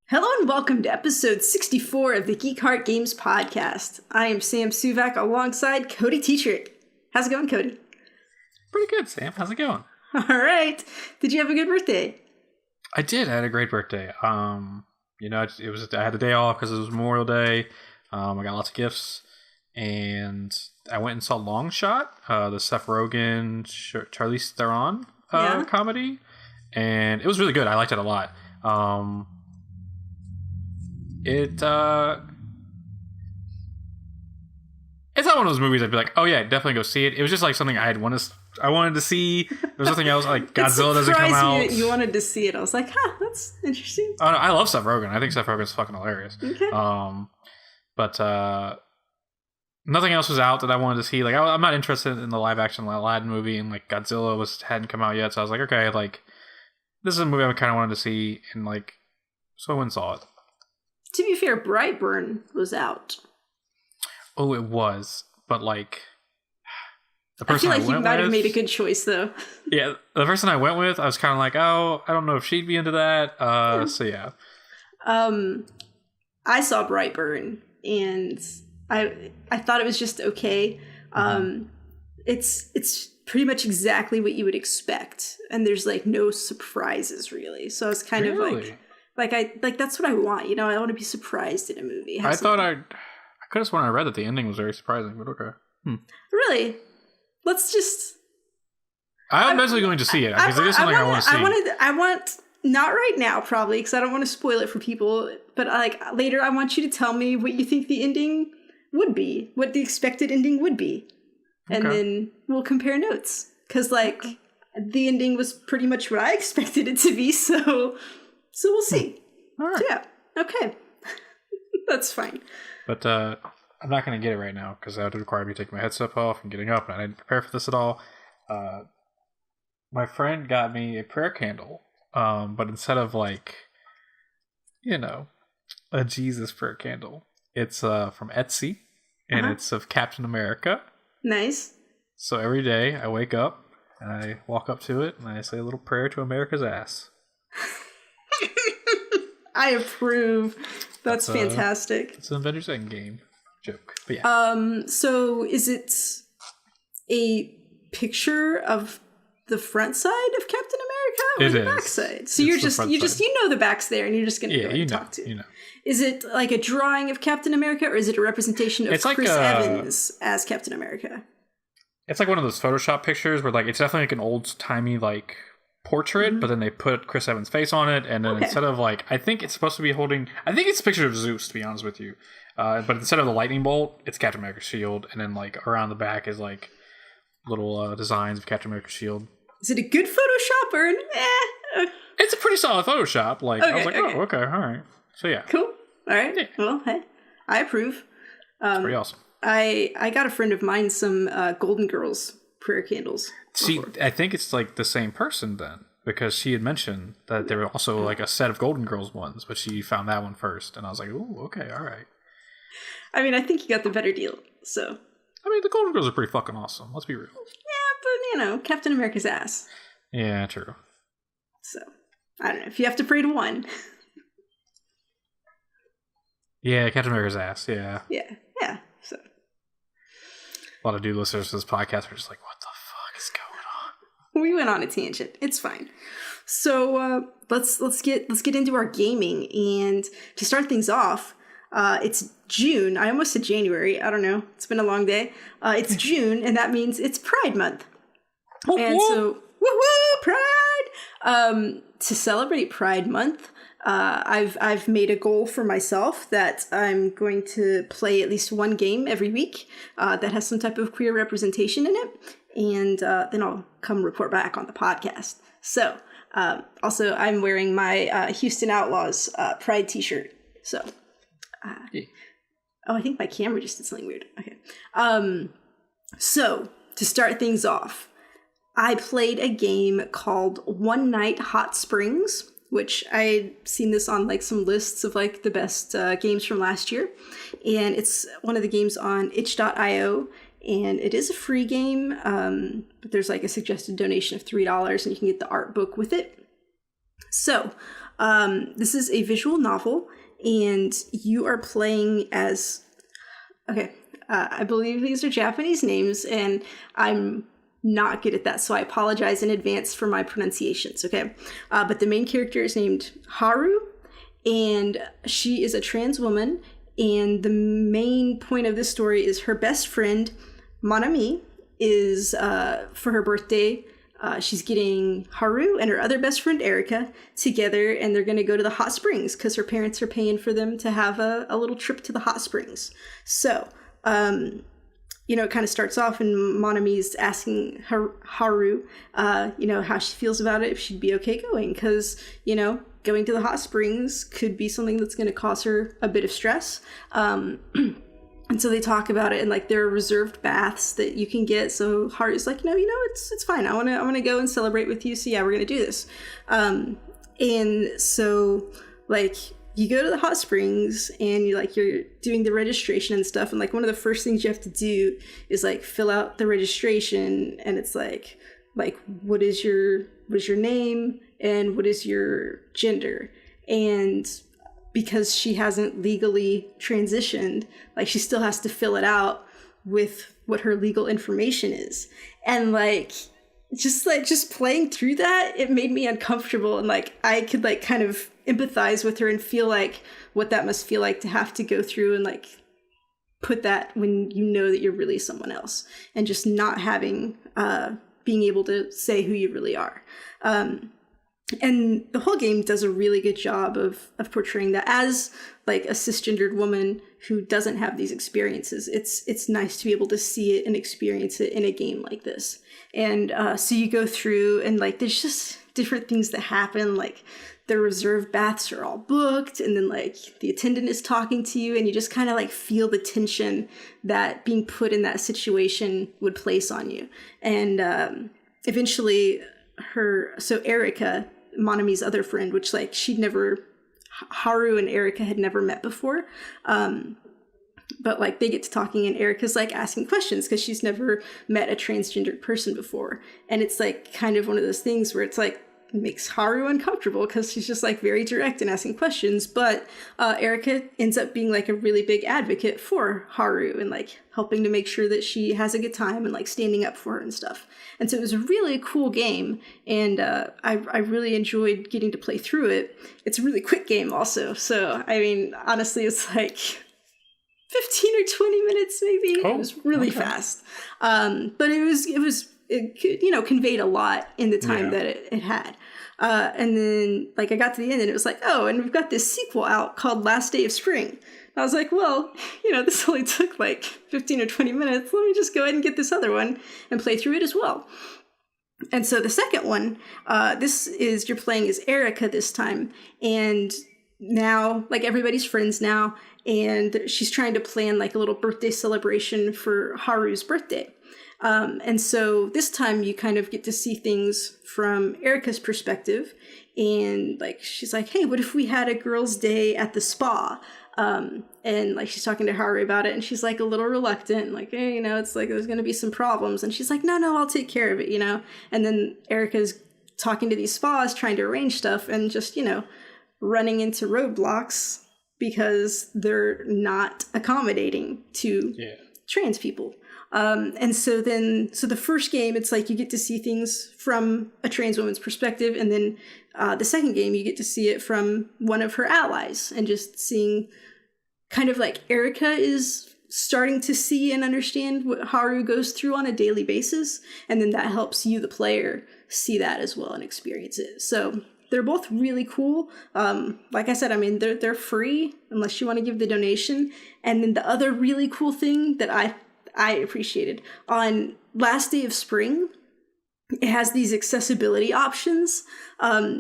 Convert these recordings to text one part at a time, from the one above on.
Hello and welcome to episode 64 of the Geek Heart Games podcast. I am Sam Suvak alongside Cody Teatrick. How's it going, Cody? Pretty good, Sam. How's it going? All right. Did you have a good birthday? I did. I had a great birthday. I had a day off because it was Memorial Day. I got lots of gifts, and I went and saw Long Shot, the Seth Rogen, Charlize Theron comedy, and it was really good. I liked it a lot. It's not one of those movies I'd be like, oh yeah, definitely go see it. It was just like something I wanted to see. There was nothing else, like Godzilla doesn't come out. You wanted to see it. I was like, that's interesting. Oh, no, I love Seth Rogen. I think Seth Rogen's fucking hilarious. Okay. But nothing else was out that I wanted to see. Like I'm not interested in the live action Aladdin movie, and like Godzilla hadn't come out yet, so I was like, okay, like this is a movie I kind of wanted to see, and like so I went and saw it. To be fair, Brightburn was out. Oh, it was, but like the I person feel like you might have made a with, good choice, though. Yeah, the person I went with, I was kind of like, oh, I don't know if she'd be into that. So yeah. I saw Brightburn, and I thought it was just okay. It's pretty much exactly what you would expect, and there's like no surprises really. So I was kind of like that's what I want. You know, I want to be surprised in a movie. I could have sworn I read that the ending was very surprising, but okay. Really? Let's just. I'm basically going to see it because it is something I want to see. I want not right now probably because I don't want to spoil it for people. But like later, I want you to tell me what you think the ending would be, what the expected ending would be, and then we'll compare notes. Because like the ending was pretty much what I expected it to be, so we'll see. All right. So, yeah. Okay. That's fine. But I'm not going to get it right now because that would require me taking my headset off and getting up, and I didn't prepare for this at all. My friend got me a prayer candle, but instead of like, a Jesus prayer candle, it's from Etsy, and it's of Captain America. Nice. So every day I wake up and I walk up to it and I say a little prayer to America's ass. I approve. That's fantastic. It's an Avengers Endgame joke. But yeah. So is it a picture of the front side of Captain America or it the is. Back side? So you know the back's there and you're just gonna talk to. You know. Is it like a drawing of Captain America or is it a representation of Chris Evans as Captain America? It's like one of those Photoshop pictures where like it's definitely like an old timey like portrait, but then they put Chris Evans' face on it, and then instead of like, I think it's supposed to be I think it's a picture of Zeus, to be honest with you, but instead of the lightning bolt, it's Captain America's shield, and then like around the back is like little designs of Captain America's shield. Is it a good Photoshop or It's a pretty solid Photoshop. Like I was like, oh, okay, all right. So yeah, cool. All right. Yeah. Well, hey, I approve. It's pretty awesome. I got a friend of mine some Golden Girls prayer candles. I think it's like the same person then, because she had mentioned that there were also like a set of Golden Girls ones, but she found that one first, and I was like, "Ooh, okay, all right." I mean, I think you got the better deal. So, I mean, the Golden Girls are pretty fucking awesome. Let's be real. Yeah, but Captain America's ass. Yeah, true. So, I don't know if you have to pray to one. Yeah, Captain America's ass. Yeah. Yeah. So, a lot of dude listeners to this podcast are just like, "What the fuck is going on?" We went on a tangent. It's fine. So let's get into our gaming, and to start things off, it's June. I almost said January. I don't know. It's been a long day. It's June, and that means it's Pride Month. And so, woo-woo, Pride! To celebrate Pride Month, I've made a goal for myself that I'm going to play at least one game every week that has some type of queer representation in it, and then I'll come report back on the podcast. So, also, I'm wearing my Houston Outlaws Pride t-shirt. So, I think my camera just did something weird. Okay. So, to start things off, I played a game called One Night Hot Springs, which I'd seen this on like some lists of like the best games from last year. And it's one of the games on itch.io. and it is a free game, but there's like a suggested donation of $3, and you can get the art book with it. So this is a visual novel, and you are playing as... Okay, I believe these are Japanese names, and I'm not good at that, so I apologize in advance for my pronunciations, okay? But the main character is named Haru, and she is a trans woman, and the main point of this story is her best friend, Manami, is, for her birthday, she's getting Haru and her other best friend, Erika, together, and they're going to go to the hot springs because her parents are paying for them to have a little trip to the hot springs. So, it kind of starts off and Manami's asking Haru, how she feels about it, if she'd be okay going, because, going to the hot springs could be something that's going to cause her a bit of stress. And so they talk about it, and like there are reserved baths that you can get. So Haru's like, no, it's fine. I want to go and celebrate with you. So yeah, we're gonna do this. And so like you go to the hot springs, and you're doing the registration and stuff. And like one of the first things you have to do is like fill out the registration, and it's like what is your name and what is your gender, and because she hasn't legally transitioned, like she still has to fill it out with what her legal information is. And just playing through that, it made me uncomfortable, and like I could like kind of empathize with her and feel like what that must feel like to have to go through and like put that when you know that you're really someone else, and just not having being able to say who you really are. And the whole game does a really good job of portraying that as like a cisgendered woman who doesn't have these experiences. It's nice to be able to see it and experience it in a game like this. And so you go through, and like there's just different things that happen, like the reserved baths are all booked, and then like the attendant is talking to you, and you just kind of like feel the tension that being put in that situation would place on you. And eventually Erika, Manami's other friend, which like Haru and Erika had never met before, but like they get to talking, and Erika's like asking questions because she's never met a transgendered person before, and it's like kind of one of those things where it's like makes Haru uncomfortable because she's just like very direct and asking questions, but Erika ends up being like a really big advocate for Haru and like helping to make sure that she has a good time and like standing up for her and stuff. And so it was a really cool game, and I really enjoyed getting to play through it. It's a really quick game also, so I mean honestly it's like 15 or 20 minutes maybe. It was really fast, but it conveyed a lot in the time that it had. And then like I got to the end, and it was like, oh, and we've got this sequel out called Last Day of Spring. And I was like, well, this only took like 15 or 20 minutes. Let me just go ahead and get this other one and play through it as well. And so the second one, you're playing as Erika this time. And now, like, everybody's friends now, and she's trying to plan like a little birthday celebration for Haru's birthday. And so this time you kind of get to see things from Erika's perspective, and like she's like, hey, what if we had a girls' day at the spa? And like she's talking to Haru about it, and she's like a little reluctant, like, hey, it's like there's gonna be some problems, and she's like, no, I'll take care of it, and then Erika's talking to these spas, trying to arrange stuff, and just running into roadblocks because they're not accommodating to trans people. And so the first game, it's like you get to see things from a trans woman's perspective, and then the second game you get to see it from one of her allies, and just seeing kind of like Erika is starting to see and understand what Haru goes through on a daily basis, and then that helps you, the player, see that as well and experience it. So they're both really cool. Like I said, I mean, they're free unless you want to give the donation. And then the other really cool thing that I appreciated, on Last Day of Spring, it has these accessibility options.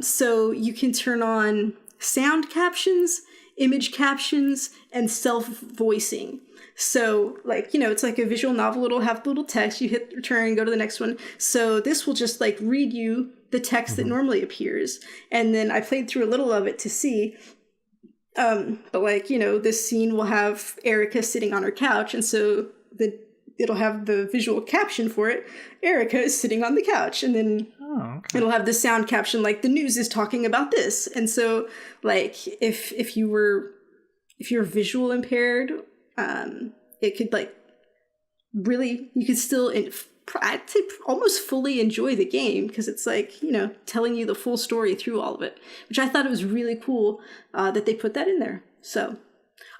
So you can turn on sound captions, image captions, and self-voicing. So like, it's like a visual novel. It'll have little text. You hit return, go to the next one. So this will just like read you the text that normally appears. And then I played through a little of it to see. But like, this scene will have Erika sitting on her couch. And so the it'll have the visual caption for it. Erica is sitting on the couch, and then it'll have the sound caption like the news is talking about this. And so, like, if you're visual impaired, it could like really, you could still I'd say almost fully enjoy the game, because it's like, you know, telling you the full story through all of it, which I thought it was really cool that they put that in there. So,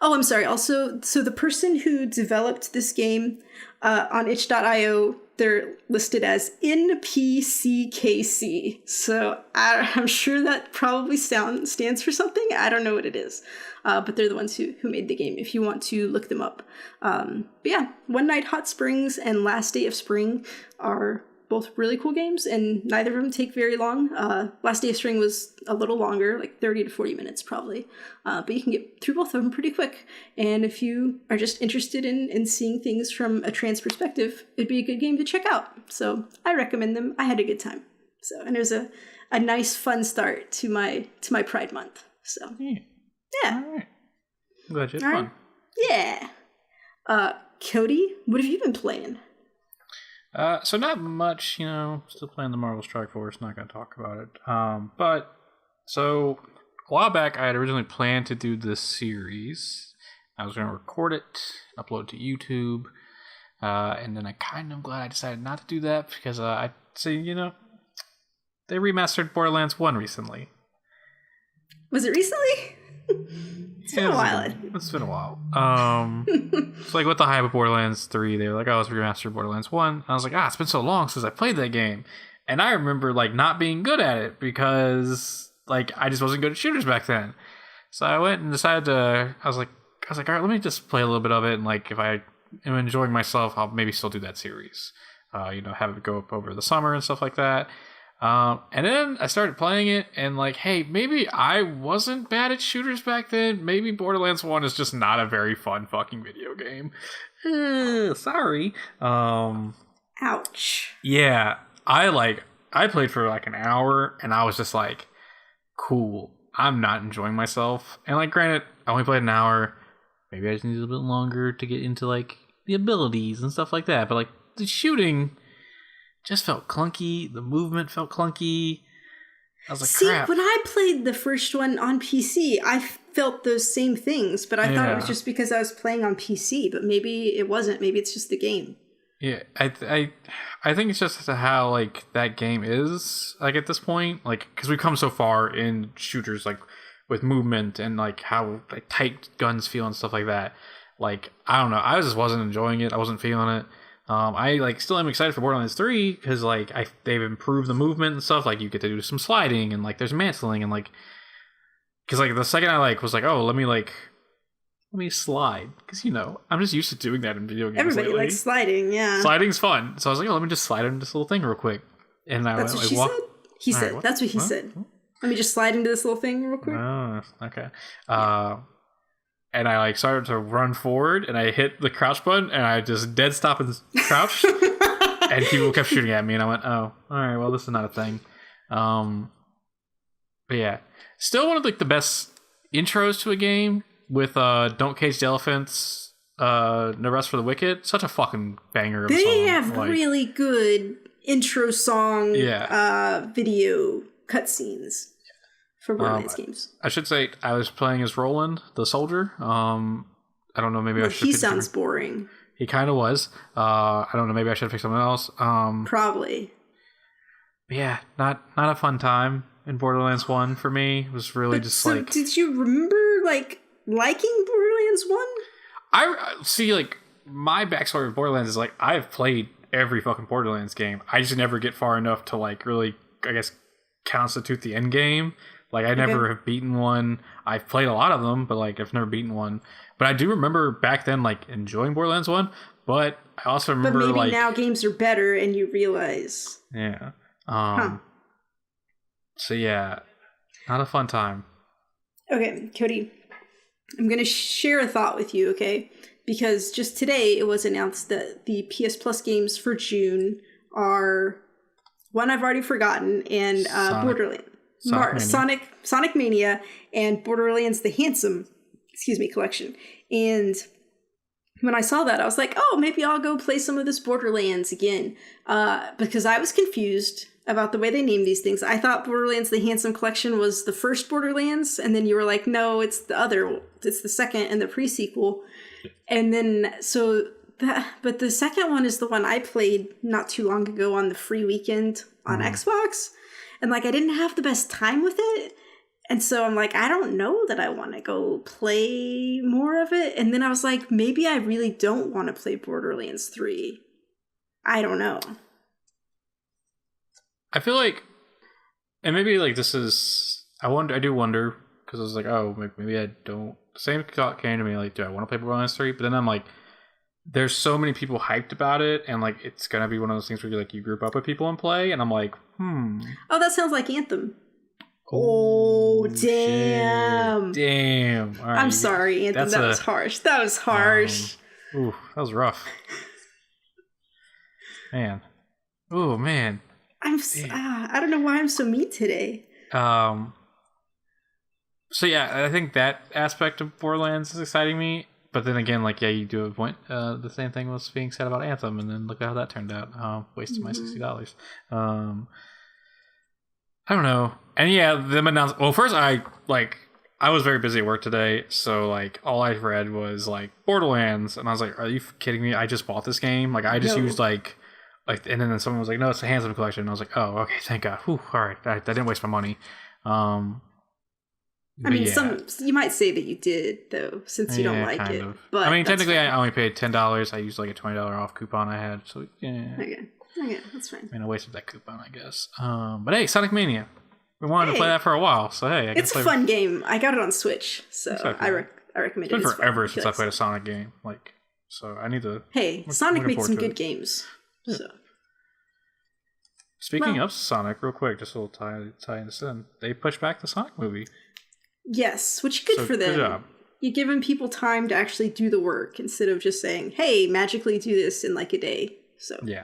oh, I'm sorry. Also, so the person who developed this game on itch.io, they're listed as NPCKC. So I'm sure that probably stands for something. I don't know what it is. But they're the ones who made the game, if you want to look them up. But yeah, One Night Hot Springs and Last Day of Spring are both really cool games, and neither of them take very long. Last Day of Spring was a little longer, like 30 to 40 minutes probably. But you can get through both of them pretty quick. And if you are just interested in seeing things from a trans perspective, it'd be a good game to check out. So I recommend them. I had a good time. So, and it was a nice, fun start to my Pride Month. So yeah. All right. I'm glad you had fun. Yeah. Cody, what have you been playing? So not much, you know, still playing the Marvel Strike Force, not going to talk about it. But, so, a while back, I had originally planned to do this series. I was going to record it, upload it to YouTube, and then I kind of glad I decided not to do that, because I say, you know, they remastered Borderlands 1 recently. Was it recently? It's been a while. It's been a while. It's like with the hype of Borderlands 3, they were like, oh, it's remastered Borderlands 1. I was like, it's been so long since I played that game. And I remember like not being good at it because like I just wasn't good at shooters back then. So I went and decided I was like, all right, let me just play a little bit of it, and like if I am enjoying myself, I'll maybe still do that series. You know, have it go up over the summer and stuff like that. And then I started playing it, and like, hey, maybe I wasn't bad at shooters back then. Maybe Borderlands 1 is just not a very fun fucking video game. Sorry. Ouch. Yeah, I played for like an hour, and I was just like, cool, I'm not enjoying myself. And like, granted, I only played an hour. Maybe I just need a little bit longer to get into like the abilities and stuff like that. But like the shooting just felt clunky. The movement felt clunky. I was like, crap. When I played the first one on PC, I felt those same things, but I thought it was just because I was playing on PC, but maybe it wasn't. Maybe it's just the game. Yeah, I think it's just how, like, that game is, like, at this point. Like, because we've come so far in shooters, like, with movement and, like, how like tight guns feel and stuff like that. Like, I don't know. I just wasn't enjoying it. I wasn't feeling it. I like still am excited for Borderlands 3 because like they've improved the movement and stuff. Like you get to do some sliding and like there's mantling and like because like the second I like was like, oh, let me slide, because you know I'm just used to doing that in video games. Everybody lately. likes sliding, yeah. Sliding's fun, so I was like, oh, let me just slide into this little thing real quick. And that's what she said. He said. Right, that's what he said. Let me just slide into this little thing real quick. Oh, okay. And I like started to run forward, and I hit the crouch button, and I just dead stop and crouched, and people kept shooting at me, and I went, "Oh, all right, well, this is not a thing." But yeah, still one of like the best intros to a game with "Don't Cage the Elephants," "No Rest for the Wicked." Such a fucking banger of a song. They have like, really good intro song, video cutscenes. For Borderlands games. I should say I was playing as Roland, the soldier. I don't know, maybe I should. He sounds boring. He kind of was. I don't know, maybe I should pick someone else. Probably. But yeah, not a fun time in Borderlands 1 for me. It was really like. Did you remember like liking Borderlands 1? I see. Like my backstory of Borderlands is like I've played every fucking Borderlands game. I just never get far enough to like really, I guess, constitute the end game. Like, I never have beaten one. I've played a lot of them, but, like, I've never beaten one. But I do remember back then, like, enjoying Borderlands 1. But I also remember, but maybe now games are better and you realize. Yeah. So, yeah. Not a fun time. Okay, Cody. I'm going to share a thought with you, okay? Because just today it was announced that the PS Plus games for June are one I've already forgotten, and Borderlands. Sonic Mania and Borderlands the Handsome collection. And when I saw that, I was like, oh, maybe I'll go play some of this Borderlands again. Because I was confused about the way they named these things. I thought Borderlands The Handsome Collection was the first Borderlands, and then you were like, no, it's the second and the pre-sequel. And then, but the second one is the one I played not too long ago on the free weekend on Xbox. And like, I didn't have the best time with it. And so I'm like, I don't know that I want to go play more of it. And then I was like, maybe I really don't want to play Borderlands 3. I don't know. I feel like, and maybe like this is, I do wonder, because I was like, oh, maybe I don't. Same thought came to me, like, do I want to play Borderlands 3? But then I'm like, there's so many people hyped about it, and like, it's gonna be one of those things where you group up with people and play, and I'm like, Oh, that sounds like Anthem. Oh, damn. Shit. Damn. All right, I'm sorry, Anthem. That was harsh. That was harsh. Ooh, that was rough. Man. Oh, man. I don't know why I'm so mean today. So yeah, I think that aspect of Borderlands is exciting me. But then again, like, yeah, you do have a point. The same thing was being said about Anthem, and then look at how that turned out. Wasted my $60. I don't know. And yeah, them announced. Well, first I was very busy at work today, so like all I read was like Borderlands, and I was like, "Are you kidding me? I just bought this game. Like I just used like, and then someone was like, "No, it's a Handsome Collection." And I was like, "Oh, okay, thank God. Whew, all right, I didn't waste my money." I mean, you might say that you did though, since you don't like it. But I mean, technically, I only paid $10. I used like a $20 off coupon I had, so yeah. Okay, that's fine. I mean, I wasted that coupon, I guess. But hey, Sonic Mania. We wanted to play that for a while, so hey. It's a fun game. I got it on Switch, so I recommend it. It's been forever since I played a Sonic game. Like, so I need to... Hey, Sonic makes some good games. Yeah. So. Speaking of Sonic, real quick, just a little tie this in. They pushed back the Sonic movie. Yes, which is good for them. Good job. You're giving people time to actually do the work instead of just saying, hey, magically do this in like a day. So yeah.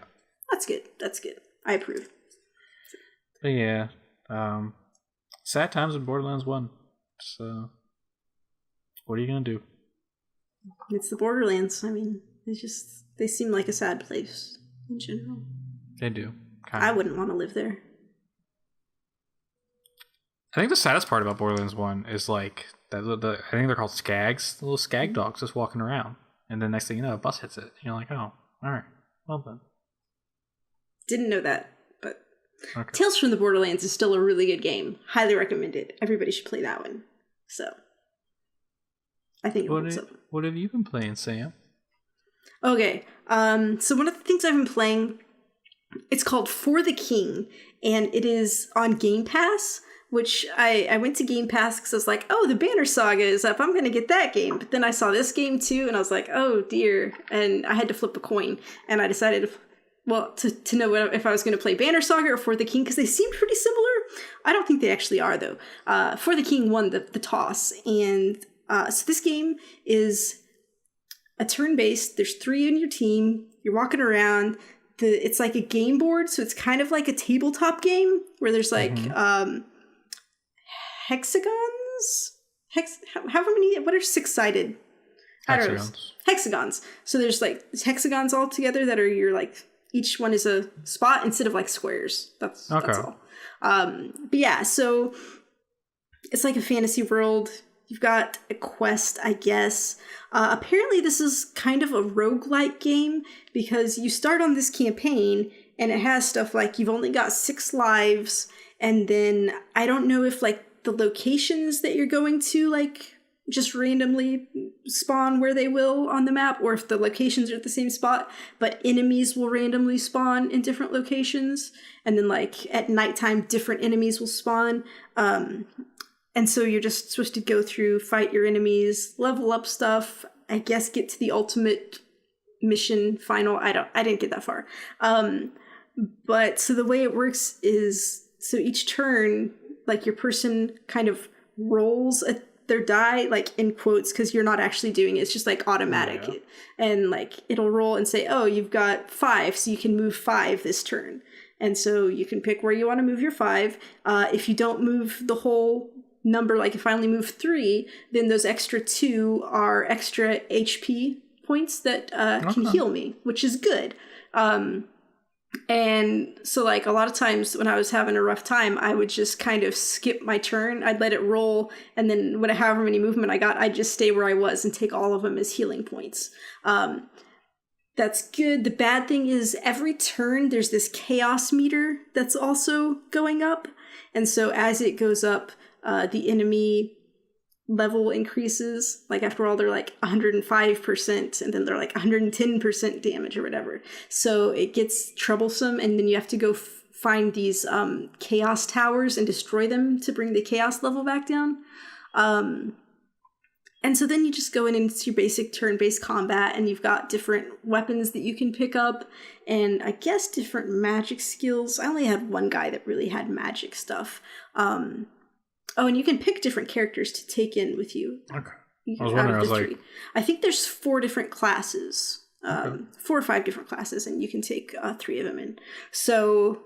That's good. I approve. But yeah. Sad times in Borderlands 1. So what are you gonna do? It's the Borderlands. I mean, they seem like a sad place in general. They do. I wouldn't want to live there. I think the saddest part about Borderlands 1 is like I think they're called skags, the little skag dogs just walking around. And then next thing you know, a bus hits it. And you're like, oh, alright. Well then. Didn't know that, but okay. Tales from the Borderlands is still a really good game. Highly recommended. Everybody should play that one. So I think what have you been playing, Sam? Okay. So one of the things I've been playing, it's called For the King, and it is on Game Pass, which I went to Game Pass because I was like, oh, the Banner Saga is up. I'm going to get that game. But then I saw this game too, and I was like, oh dear. And I had to flip a coin, and I decided to know if I was going to play Banner Saga or For the King, because they seemed pretty similar. I don't think they actually are, though. For the King won the toss. And so this game is a turn-based. There's 3 in your team. You're walking around. It's like a game board, so it's kind of like a tabletop game where there's like hexagons? However many? What are 6-sided? I don't know. Hexagons. So there's like hexagons all together that are your like, each one is a spot instead of like squares. That's all. But yeah, so it's like a fantasy world. You've got a quest, I guess. Apparently this is kind of a roguelike game because you start on this campaign and it has stuff like you've only got 6 lives, and then I don't know if like the locations that you're going to like just randomly spawn where they will on the map, or if the locations are at the same spot, but enemies will randomly spawn in different locations, and then like at nighttime different enemies will spawn. And so you're just supposed to go through, fight your enemies, level up stuff, I guess get to the ultimate mission final. I didn't get that far. But so the way it works is, so each turn, like your person kind of rolls their die, like in quotes, because you're not actually doing it. It's just like automatic. Yeah. And like it'll roll and say, oh, you've got 5, so you can move 5 this turn. And so you can pick where you want to move your 5. If you don't move the whole number, like if I only move 3, then those extra 2 are extra HP points that can heal me, which is good. And so, like, a lot of times when I was having a rough time, I would just kind of skip my turn. I'd let it roll, and then however many movement I got, I'd just stay where I was and take all of them as healing points. That's good. The bad thing is every turn there's this chaos meter that's also going up. And so as it goes up, the enemy level increases. Like after all, they're like 105%, and then they're like 110% damage or whatever. So it gets troublesome, and then you have to go find these chaos towers and destroy them to bring the chaos level back down. And so then you just go in and it's your basic turn-based combat, and you've got different weapons that you can pick up, and I guess different magic skills. I only had one guy that really had magic stuff. And you can pick different characters to take in with you. Okay. I was wondering, I think there's 4 different classes, 4 or 5 different classes, and you can take 3 of them in. So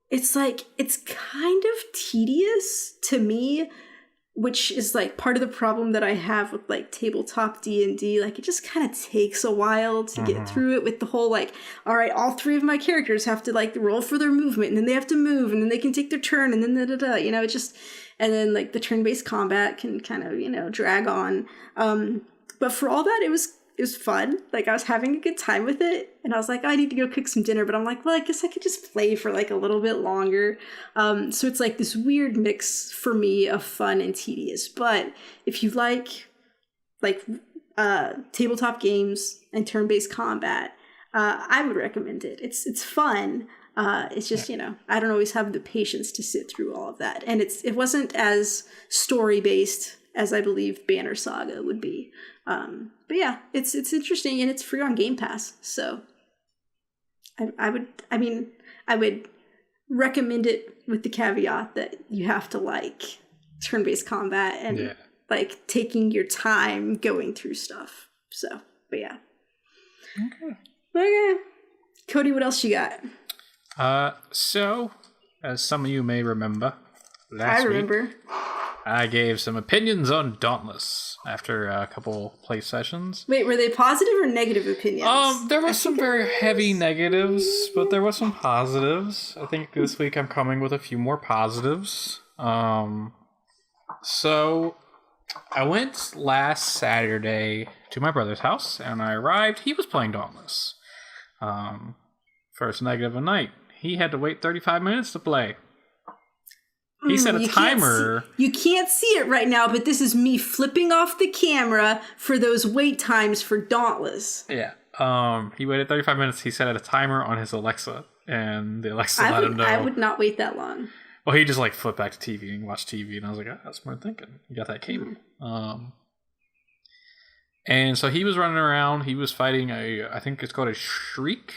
it's like, it's kind of tedious to me, which is like part of the problem that I have with like tabletop D&D. Like it just kind of takes a while to get through it with the whole like, all right, all 3 of my characters have to like roll for their movement, and then they have to move, and then they can take their turn, and then it just, and then like the turn-based combat can kind of, drag on. But for all that, it was fun. Like I was having a good time with it, and I was like, I need to go cook some dinner, but I'm like, well, I guess I could just play for like a little bit longer. So it's like this weird mix for me of fun and tedious. But if you like tabletop games and turn-based combat, I would recommend it. It's fun. It's just, I don't always have the patience to sit through all of that. And it wasn't as story-based as I believe Banner Saga would be. But yeah, it's interesting, and it's free on Game Pass. So I would recommend it with the caveat that you have to like turn-based combat and like taking your time going through stuff. So, but yeah. Okay. Cody, what else you got? So as some of you may remember, last week I gave some opinions on Dauntless after a couple play sessions. Wait, were they positive or negative opinions? There were some very heavy negatives, but there were some positives. I think this week I'm coming with a few more positives. So I went last Saturday to my brother's house, and I arrived. He was playing Dauntless. First negative of the night. He had to wait 35 minutes to play. He set a timer. You can't see it right now, but this is me flipping off the camera for those wait times for Dauntless. Yeah. He waited 35 minutes. He set a timer on his Alexa, and the Alexa let him know. I would not wait that long. Well, he just like flipped back to TV and watched TV, and I was like, that's smart thinking. You got that cable. And so he was running around. He was fighting I think it's called a Shriek,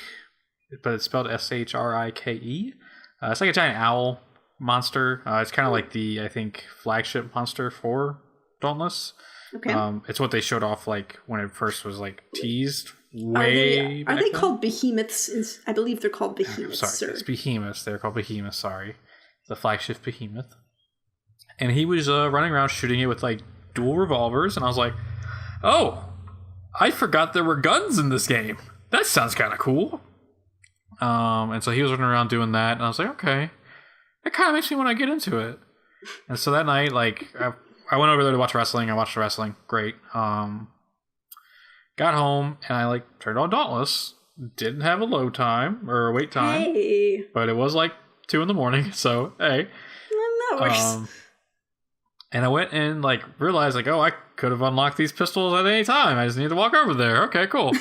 but it's spelled Shrike. It's like a giant owl monster. It's kind of like the, I think, flagship monster for Dauntless. Okay. It's what they showed off like when it first was like teased Are they called behemoths? I believe they're called behemoths. Sorry, it's behemoths. They're called behemoths. Sorry, the flagship behemoth. And he was running around shooting it with like dual revolvers, and I was like, oh, I forgot there were guns in this game. That sounds kind of cool. And so he was running around doing that, and I was like, okay. It kind of makes me want to get into it. And so that night, like, I went over there to watch wrestling. I watched the wrestling. Great. Got home, and I, like, turned on Dauntless. Didn't have a load time, or a wait time. Hey. But it was, like, 2 in the morning, so, hey. That works. And I went and, like, realized, like, oh, I could have unlocked these pistols at any time. I just need to walk over there. Okay, cool.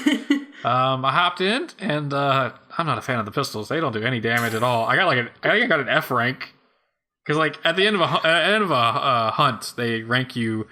I hopped in, and I'm not a fan of the pistols. They don't do any damage at all. I think I got an F rank, because like at the end of a hunt, they rank you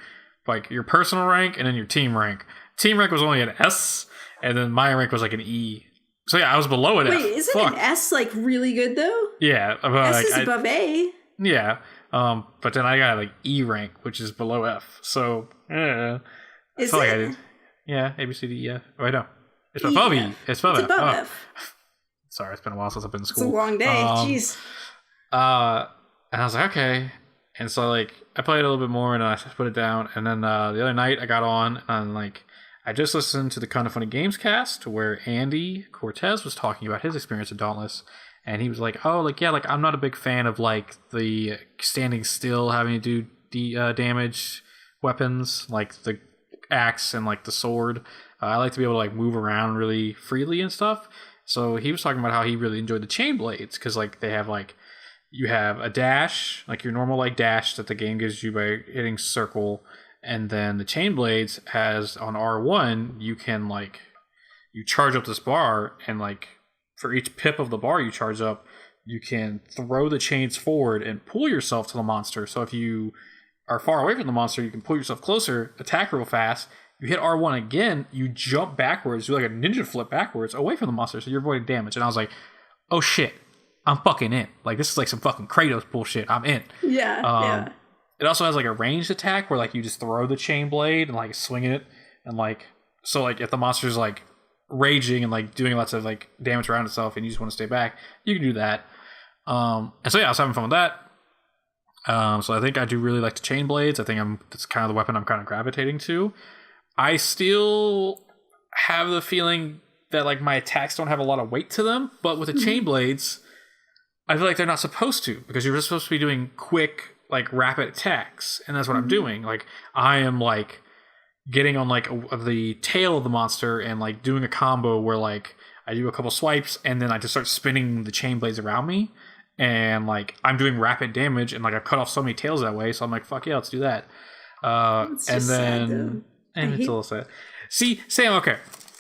like your personal rank and then your team rank. Team rank was only an S, and then my rank was like an E. So yeah, I was below an F. Wait, isn't an S like really good though? Yeah, S is above A. Yeah, but then I got like E rank, which is below F. So is it? Like I did. Yeah, A B C D E F. Oh, I know. It's above E. It's above F. F. Sorry, it's been a while since I've been in school. It's a long day. Jeez. And I was like, okay. And so like I played a little bit more, and I put it down. And then the other night I got on, and like I just listened to the Kind of Funny Games cast where Andy Cortez was talking about his experience at Dauntless, and he was like, "Oh, like yeah, like I'm not a big fan of like the standing still, having to do damage weapons like the axe and like the sword. I like to be able to like move around really freely and stuff." So he was talking about how he really enjoyed the chain blades because like they have like you have a dash, like your normal like dash that the game gives you by hitting circle. And then the chain blades has on R1, you can like, you charge up this bar, and like for each pip of the bar you charge up, you can throw the chains forward and pull yourself to the monster. So if you are far away from the monster, you can pull yourself closer, attack real fast. You hit R1 again, you jump backwards, do like a ninja flip backwards away from the monster, so you're avoiding damage. And I was like, oh shit, I'm fucking in. Like this is like some fucking Kratos bullshit. I'm in. Yeah. It also has like a ranged attack where like you just throw the chain blade and like swing it, and like so like if the monster's like raging and like doing lots of like damage around itself and you just want to stay back, you can do that. And so yeah, I was having fun with that. So I think I do really like the chain blades. I think that's kind of the weapon I'm kind of gravitating to. I still have the feeling that like my attacks don't have a lot of weight to them, but with the chain blades, I feel like they're not supposed to, because you're just supposed to be doing quick, like rapid attacks, and that's what I'm doing. Like I am like getting on like the tail of the monster and like doing a combo where like I do a couple swipes and then I just start spinning the chain blades around me, and like I'm doing rapid damage, and like I've cut off so many tails that way, so I'm like, fuck yeah, let's do that. And then and it's a little sad. See, Sam, okay,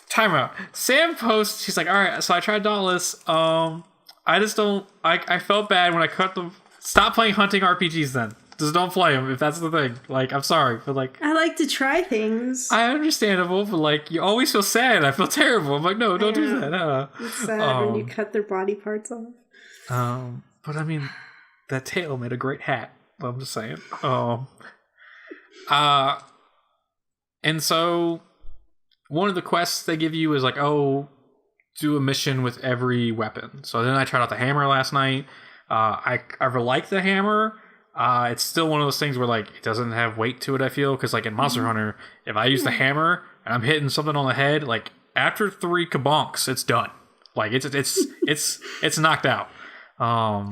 time out. Sam posts, she's like, all right, so I tried Dauntless. I just don't. I felt bad when I cut them. Stop playing hunting RPGs then. Just don't play them if that's the thing. Like, I'm sorry, but like, I like to try things. I understandable, but like, you always feel sad. I feel terrible. I'm like, no, don't do that. It's sad when you cut their body parts off. But I mean, that tail made a great hat. I'm just saying. And so one of the quests they give you is like, oh, do a mission with every weapon. So then I tried out the hammer last night. I really like the hammer. It's still one of those things where like it doesn't have weight to it, I feel, because like in Monster Hunter, if I use the hammer and I'm hitting something on the head, like after 3 kabonks, it's done. Like it's knocked out.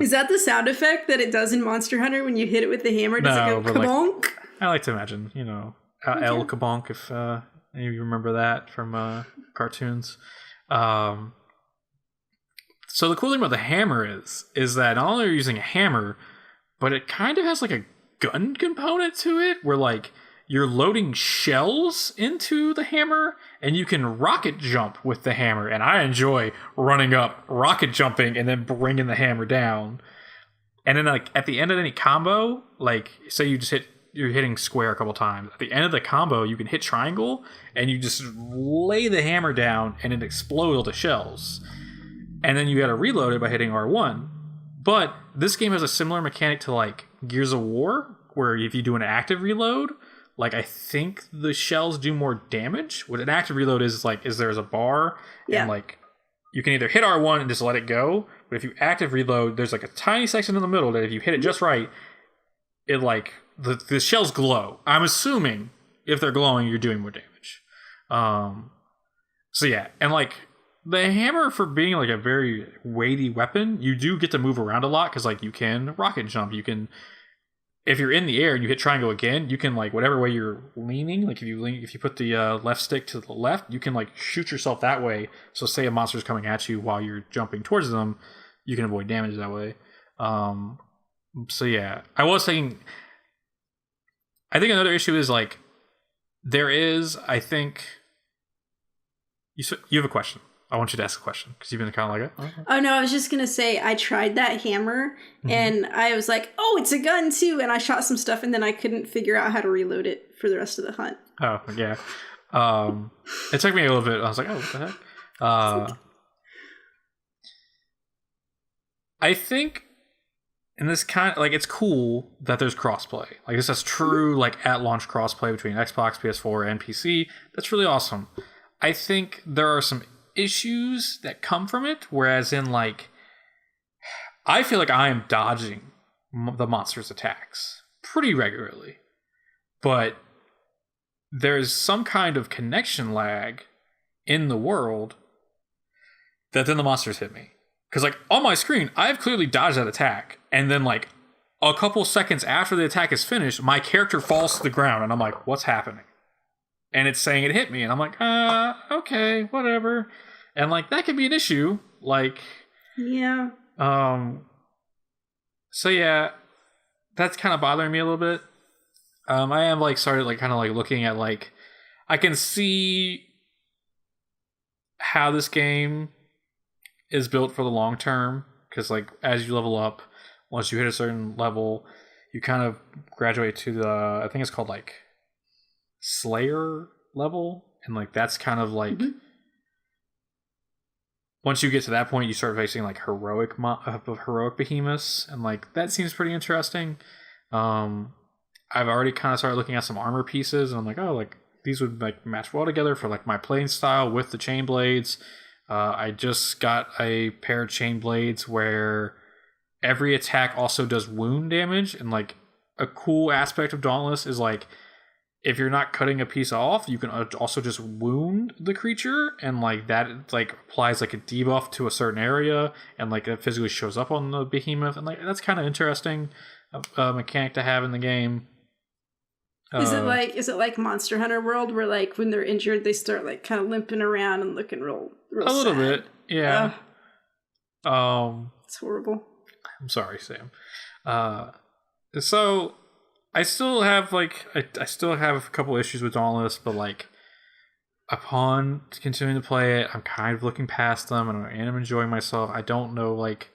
Is that the sound effect that it does in Monster Hunter when you hit it with the hammer? Does it go kabonk? Like, I like to imagine, El Kabonk, if any of you remember that from cartoons. So the cool thing about the hammer is that not only are you using a hammer, but it kind of has like a gun component to it where like you're loading shells into the hammer and you can rocket jump with the hammer. And I enjoy running up, rocket jumping, and then bringing the hammer down. And then like at the end of any combo, like say you're hitting square a couple times. At the end of the combo, you can hit triangle and you just lay the hammer down and it explodes all the shells. And then you got to reload it by hitting R1. But this game has a similar mechanic to like Gears of War, where if you do an active reload, like I think the shells do more damage. What an active reload is like there's a bar and like you can either hit R1 and just let it go, but if you active reload, there's like a tiny section in the middle that if you hit it just right, it like the shells glow. I'm assuming if they're glowing, you're doing more damage. So yeah, and like the hammer, for being like a very weighty weapon, you do get to move around a lot because like you can rocket jump. You can, if you're in the air and you hit triangle again, you can like whatever way you're leaning. Like if you put the left stick to the left, you can like shoot yourself that way. So say a monster's coming at you while you're jumping towards them, you can avoid damage that way. So yeah, I was thinking. I think another issue is like there is. I think you have a question. I want you to ask a question because you've been kind of like, oh no, I was just gonna say I tried that hammer and I was like, oh, it's a gun too, and I shot some stuff and then I couldn't figure out how to reload it for the rest of the hunt. Oh yeah, it took me a little bit. I was like, oh, what the heck? I think in this kind of like it's cool that there's crossplay. Like this has true like at launch crossplay between Xbox, PS4, and PC. That's really awesome. I think there are some issues that come from it, whereas in like I feel like I am dodging the monster's attacks pretty regularly, but there's some kind of connection lag in the world that then the monsters hit me. Because, like, on my screen, I've clearly dodged that attack. And then, like, a couple seconds after the attack is finished, my character falls to the ground. And I'm like, what's happening? And it's saying it hit me. And I'm like, okay, whatever. And, like, that could be an issue. Like... Yeah. So, yeah, that's kind of bothering me a little bit. I am, like, started, like, kind of, like, looking at, like... I can see how this game is built for the long term, because like as you level up, once you hit a certain level, you kind of graduate to the, I think it's called like Slayer level, and like that's kind of like once you get to that point, you start facing like heroic behemoths, and like that seems pretty interesting. I've already kind of started looking at some armor pieces, and I'm like, oh, like these would like match well together for like my playing style with the chain blades. I just got a pair of chain blades where every attack also does wound damage, and like a cool aspect of Dauntless is like if you're not cutting a piece off, you can also just wound the creature, and like that like applies like a debuff to a certain area, and like it physically shows up on the behemoth, and like that's kind of interesting mechanic to have in the game. Is it like Monster Hunter World where like when they're injured they start like kind of limping around and looking real a little sad. bit, yeah. It's horrible. I'm sorry, Sam. So I still have like I still have a couple issues with Dauntless, but like upon continuing to play it, I'm kind of looking past them, and I'm enjoying myself. I don't know like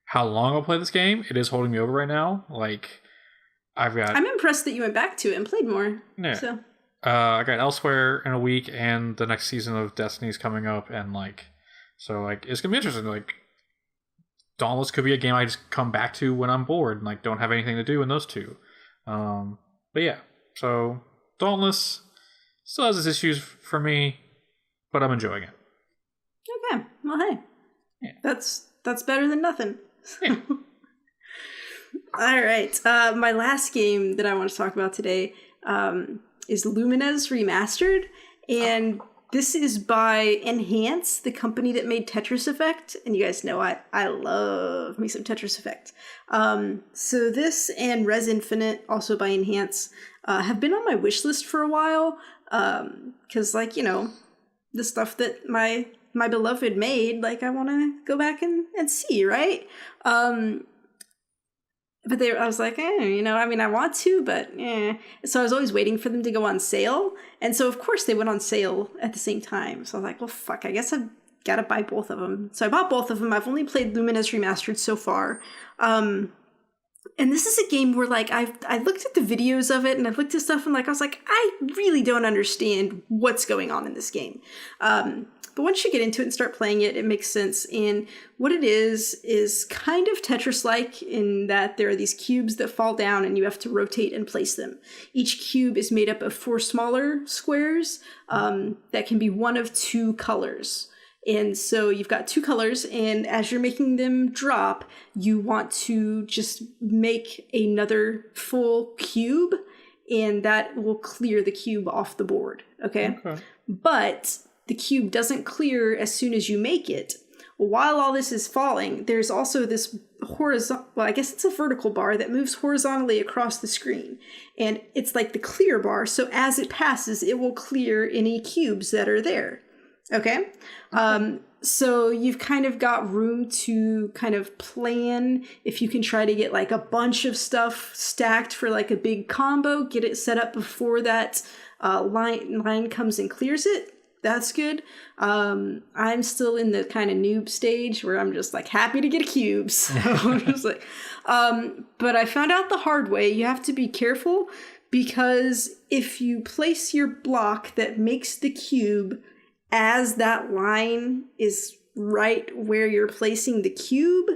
how long I'll play this game. It is holding me over right now. Like I'm impressed that you went back to it and played more. Yeah. So I got Elsewhere in a week, and the next season of Destiny's coming up, and like so like it's gonna be interesting. Like Dauntless could be a game I just come back to when I'm bored and like don't have anything to do in those two. But yeah, so Dauntless still has its issues for me, but I'm enjoying it. Okay, well hey, yeah. That's better than nothing. Yeah. All right, my last game that I want to talk about today is Lumines Remastered, and this is by Enhance, the company that made Tetris Effect, and you guys know I love me some Tetris Effect. So this and Res Infinite, also by Enhance, have been on my wish list for a while, because like, you know, the stuff that my beloved made, like I want to go back and see, right? But I was like, you know, I mean, I want to, but So I was always waiting for them to go on sale. And so, of course, they went on sale at the same time. So I was like, well, fuck, I guess I've got to buy both of them. So I bought both of them. I've only played Lumines Remastered so far. And this is a game where, like, I looked at the videos of it, and I've looked at stuff, and, like, I was like, I really don't understand what's going on in this game. But once you get into it and start playing it, it makes sense. And what it is kind of Tetris-like in that there are these cubes that fall down and you have to rotate and place them. Each cube is made up of 4 smaller squares that can be one of 2 colors. And so you've got 2 colors, and as you're making them drop, you want to just make another full cube, and that will clear the cube off the board, okay? But the cube doesn't clear as soon as you make it. While all this is falling, there's also this horizontal, well, I guess it's a vertical bar that moves horizontally across the screen. And it's like the clear bar, so as it passes, it will clear any cubes that are there. Okay? So you've kind of got room to kind of plan if you can try to get like a bunch of stuff stacked for like a big combo, get it set up before that line comes and clears it. That's good. I'm still in the kind of noob stage where I'm just like happy to get a cube. So I'm just like, but I found out the hard way. You have to be careful because if you place your block that makes the cube as that line is right where you're placing the cube,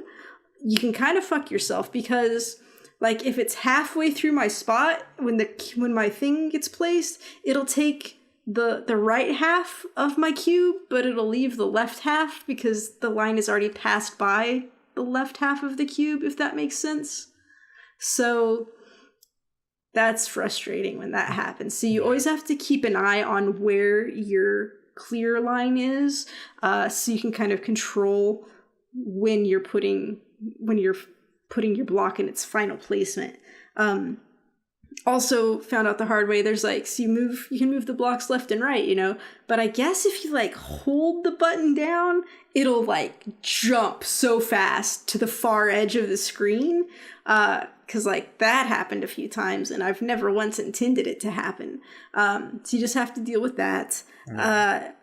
you can kind of fuck yourself because like if it's halfway through my spot when my thing gets placed, it'll take the right half of my cube, but it'll leave the left half because the line is already passed by the left half of the cube, if that makes sense. So That's frustrating when that happens. So you always have to keep an eye on where your clear line is, so you can kind of control when you're putting your block in its final placement. Also found out the hard way, there's like, so you can move the blocks left and right, but I guess if you like hold the button down, it'll like jump so fast to the far edge of the screen, because like that happened a few times and I've never once intended it to happen. So you just have to deal with that. I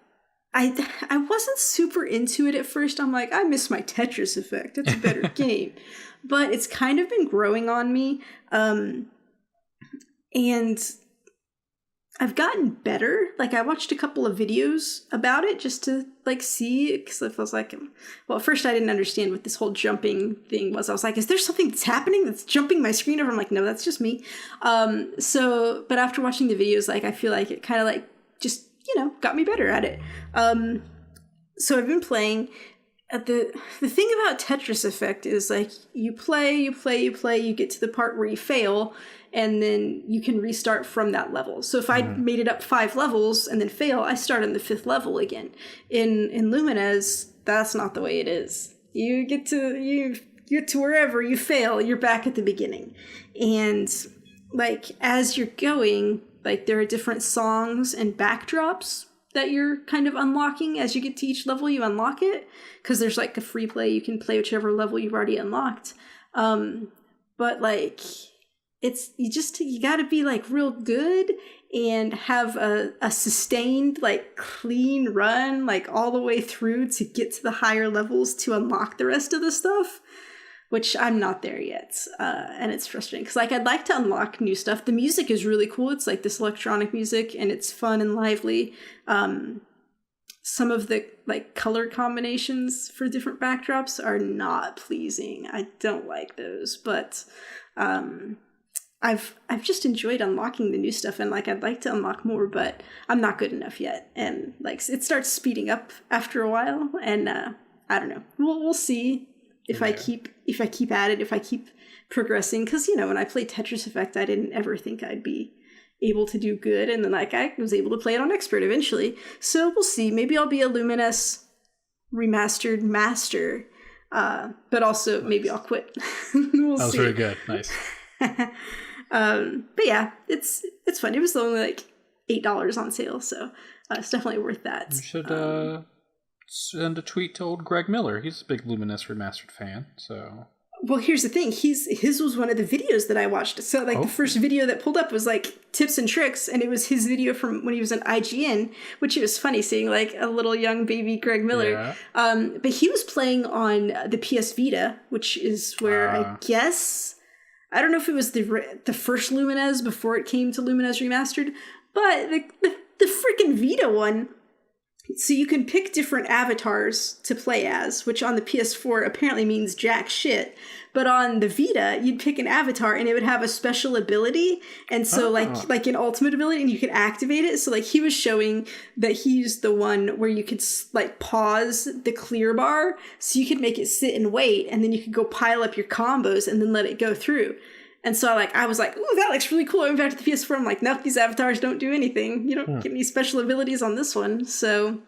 wasn't super into it at first. I'm like, I miss my Tetris effect. It's a better game. But it's kind of been growing on me. And I've gotten better. Like, I watched a couple of videos about it just to, like, see, because I was like, well, at first I didn't understand what this whole jumping thing was. I was like, is there something that's happening that's jumping my screen over? I'm like, no, that's just me. But after watching the videos, like, I feel like it kind of, like, just, got me better at it. So I've been playing. The thing about Tetris Effect is, like, you play, you get to the part where you fail, and then you can restart from that level. So if I made it up 5 levels and then fail, I start on the 5th level again. In Lumines, that's not the way it is. You get to wherever you fail, you're back at the beginning. And, like, as you're going, like, there are different songs and backdrops that you're kind of unlocking. As you get to each level, you unlock it, because there's like a free play. You can play whichever level you've already unlocked. But like, you gotta be like real good and have a sustained, like, clean run, like, all the way through to get to the higher levels to unlock the rest of the stuff, which I'm not there yet. And it's frustrating because, like, I'd like to unlock new stuff. The music is really cool. It's like this electronic music and it's fun and lively. Some of the, like, color combinations for different backdrops are not pleasing. I don't like those, but I've just enjoyed unlocking the new stuff, and, like, I'd like to unlock more, but I'm not good enough yet. And, like, it starts speeding up after a while, and I don't know. We'll see if I keep at it, if I keep progressing, because, when I played Tetris Effect, I didn't ever think I'd be able to do good, and then, like, I was able to play it on Expert eventually. So we'll see. Maybe I'll be a Lumines remastered master, but also maybe I'll quit. We'll that was see. really good. Nice. But yeah, it's fun. It was only like $8 on sale, so it's definitely worth that. You should send a tweet to old Greg Miller. He's a big Lumines Remastered fan, so... Well, here's the thing. His was one of the videos that I watched. So, like, the first video that pulled up was, like, tips and tricks, and it was his video from when he was on IGN, which it was funny seeing, like, a little young baby Greg Miller. Yeah. But he was playing on the PS Vita, which is where I guess... I don't know if it was the first Lumines before it came to Lumines Remastered, but the freaking Vita one... So you can pick different avatars to play as, which on the PS4 apparently means jack shit. But on the Vita, you'd pick an avatar and it would have a special ability. And so like an ultimate ability, and you could activate it. So, like, he was showing that he used the one where you could, like, pause the clear bar so you could make it sit and wait, and then you could go pile up your combos and then let it go through. And so I was like, ooh, that looks really cool. I went back to the PS4. I'm like, nope, these avatars don't do anything. You don't get any special abilities on this one. So,